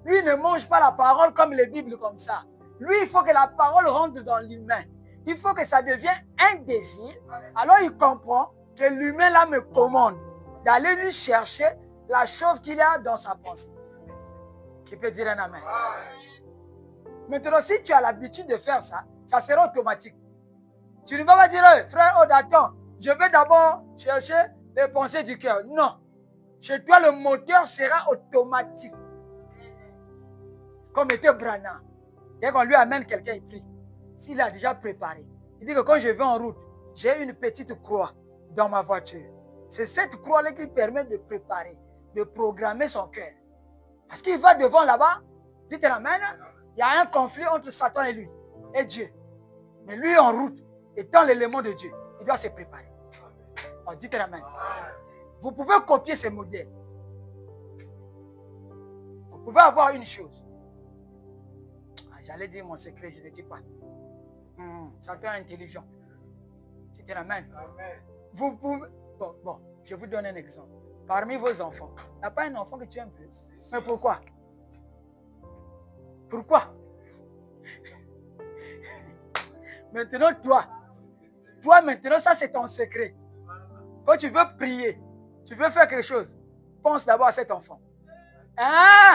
A: Lui, il ne mange pas la parole comme les Bibles comme ça. Lui, il faut que la parole rentre dans l'humain. Il faut que ça devienne un désir. Alors, il comprend que l'humain là me commande d'aller lui chercher la chose qu'il a dans sa pensée. Qui peut dire un amen. Maintenant, si tu as l'habitude de faire ça, ça sera automatique. Tu ne vas pas dire, frère, attends, je vais d'abord chercher les pensées du cœur. Non. Chez toi, le moteur sera automatique. Comme était Branham. Dès qu'on lui amène quelqu'un, il prie. S'il a déjà préparé, il dit que quand je vais en route, j'ai une petite croix dans ma voiture. C'est cette croix-là qui permet de préparer, de programmer son cœur. Parce qu'il va devant là-bas, dites amen, il y a un conflit entre Satan et lui, et Dieu. Mais lui en route, étant l'élément de Dieu, il doit se préparer. Oh, dites amen. Vous pouvez copier ces modèles. Vous pouvez avoir une chose. J'allais dire mon secret, je ne le dis pas. Satan est intelligent. Dites amen. Vous pouvez... Bon, je vous donne un exemple. Parmi vos enfants, il n'y a pas un enfant que tu aimes plus. Mais pourquoi? Pourquoi? Maintenant, toi maintenant, ça c'est ton secret. Quand tu veux prier, tu veux faire quelque chose, pense d'abord à cet enfant. Hein?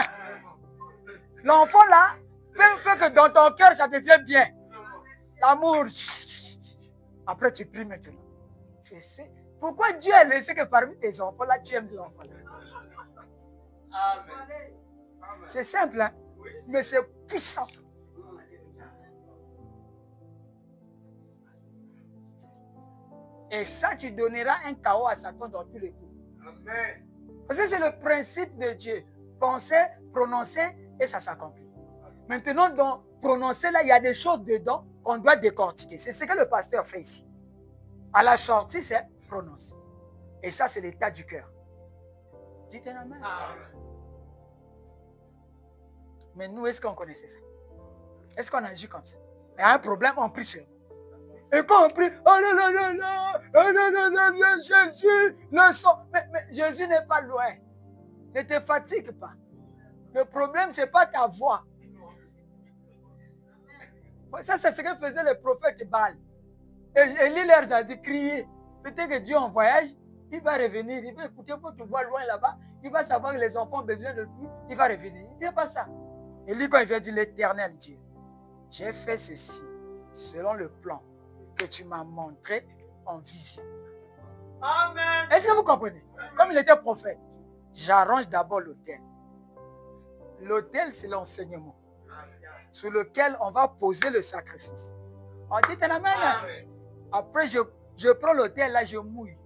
A: L'enfant là peut faire que dans ton cœur, ça devient bien. L'amour. Après, tu pries maintenant. Pourquoi Dieu a laissé que parmi tes enfants, là, tu aimes l'enfant? C'est simple, hein? Mais c'est puissant. Et ça, tu donneras un chaos à Satan dans tous les coups.
B: Amen.
A: Parce que c'est le principe de Dieu. Penser, prononcer, et ça s'accomplit. Maintenant, dans prononcer, là, il y a des choses dedans qu'on doit décortiquer. C'est ce que le pasteur fait ici. À la sortie, c'est prononcer. Et ça, c'est l'état du cœur. Dites un amen. Mais nous, est-ce qu'on connaissait ça? Est-ce qu'on agit comme ça? Il y a un problème, on prie seulement. Et quand on prie, oh là là là là, oh là là là là, Jésus, le sang. Mais Jésus n'est pas loin. Ne te fatigue pas. Le problème, ce n'est pas ta voix. Ça, c'est ce que faisaient les prophètes Baal. Et Élie leur a dit, crier. Peut-être que Dieu en voyage, il va revenir. Il va écouter votre voix loin là-bas. Il va savoir que les enfants ont besoin de lui. Il va revenir. Il ne dit pas ça. Élie, quand il vient dire l'Éternel Dieu, j'ai fait ceci selon le plan que tu m'as montré en vision.
B: Amen.
A: Est-ce que vous comprenez? Comme il était prophète, j'arrange d'abord l'autel. L'autel, c'est l'enseignement sur lequel on va poser le sacrifice. On dit un amen. Après, je prends l'autel, là, je mouille.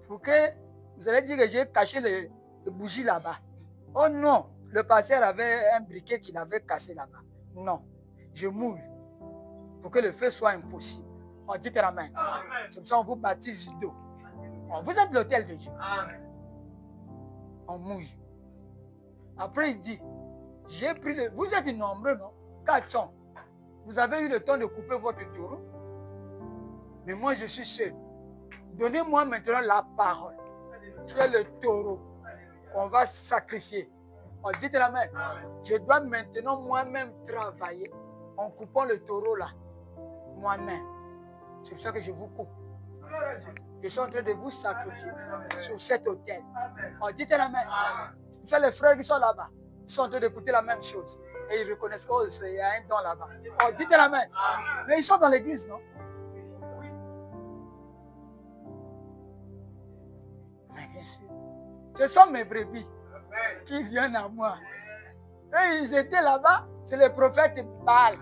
A: Pour que vous allez dire que j'ai caché les bougies là-bas. Oh non, le pasteur avait un briquet qu'il avait cassé là-bas. Non, je mouille pour que le feu soit impossible. On dit un amen. C'est pour ça qu'on vous baptise d'eau. Vous êtes l'autel de Dieu. On mouille. Après, il dit, j'ai pris le... Vous êtes nombreux, non? 400. Vous avez eu le temps de couper votre taureau. Mais moi, je suis seul. Donnez-moi maintenant la parole. Qui est le taureau qu'on va sacrifier. On dit amen. Je dois maintenant moi-même travailler en coupant le taureau là. Moi-même. C'est pour ça que je vous coupe. Je suis en train de vous sacrifier sur cet autel. On dit amen. Vous savez, les frères qui sont là-bas, ils sont en train d'écouter la même chose. Et ils reconnaissent qu'il y a un don là-bas. On dit amen. Mais ils sont dans l'église, non? Mais bien sûr. Ce sont mes brebis qui viennent à moi. Et ils étaient là-bas, c'est les prophètes Baal.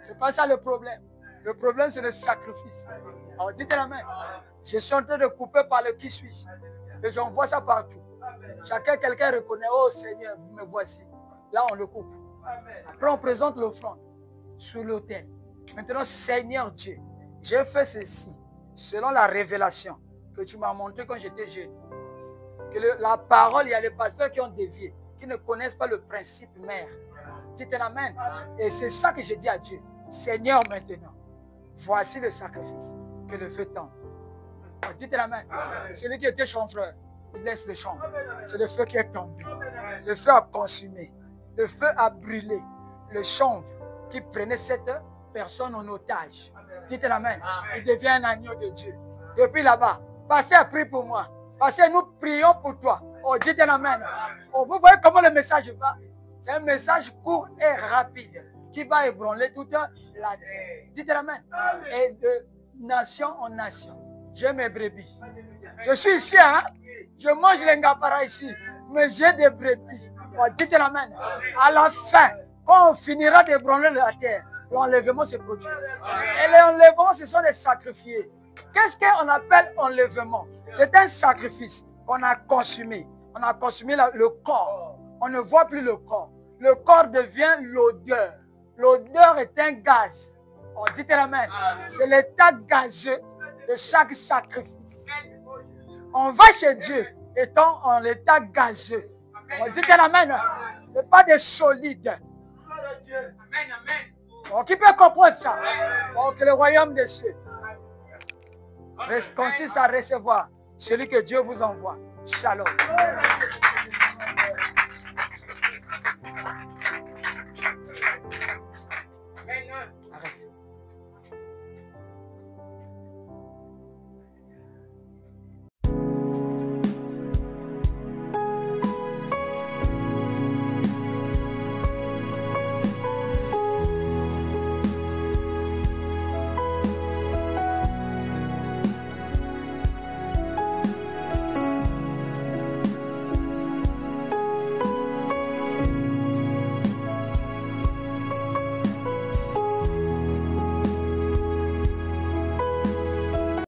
A: C'est pas ça le problème. Le problème, c'est le sacrifice. Alors, dites la main. Je suis en train de couper par le qui suis-je. Et j'envoie ça partout. Quelqu'un reconnaît, oh Seigneur, vous me voici. Là, on le coupe. Après, on présente l'offrande sur l'autel. Maintenant, Seigneur Dieu, j'ai fait ceci selon la révélation que tu m'as montré quand j'étais jeune. Que la parole, il y a les pasteurs qui ont dévié, qui ne connaissent pas le principe mère. Dites amen. Et c'est ça que j'ai dit à Dieu. Seigneur, maintenant, voici le sacrifice que le feu tend. Dites amen. Celui qui était chanvreur, il laisse le champ. C'est le feu qui est tombé. Le feu a consumé. Le feu a brûlé. Le chanvre qui prenait cette personne en otage. Dites amen. Il devient un agneau de Dieu. Depuis là-bas, pasteur, prie pour moi. Pasteur, nous prions pour toi. Oh, dites amen. Oh, vous voyez comment le message va? C'est un message court et rapide qui va ébranler toute la terre. Dites amen. Et de nation en nation, j'ai mes brebis. Je suis ici, hein? Je mange les ngapara ici, mais j'ai des brebis. Oh, dites amen. À la fin, quand on finira d'ébranler la terre, l'enlèvement se produit. Et l'enlèvement, ce sont des sacrifiés. Qu'est-ce qu'on appelle enlèvement? C'est un sacrifice qu'on a consumé. On a consumé le corps. On ne voit plus le corps. Le corps devient l'odeur. L'odeur est un gaz. On dit amen. C'est l'état gazeux de chaque sacrifice. On va chez Dieu étant en l'état gazeux. On dit amen. Mais pas de solide. Donc, qui peut comprendre ça? Donc, le royaume des cieux consiste à recevoir celui que Dieu vous envoie. Shalom.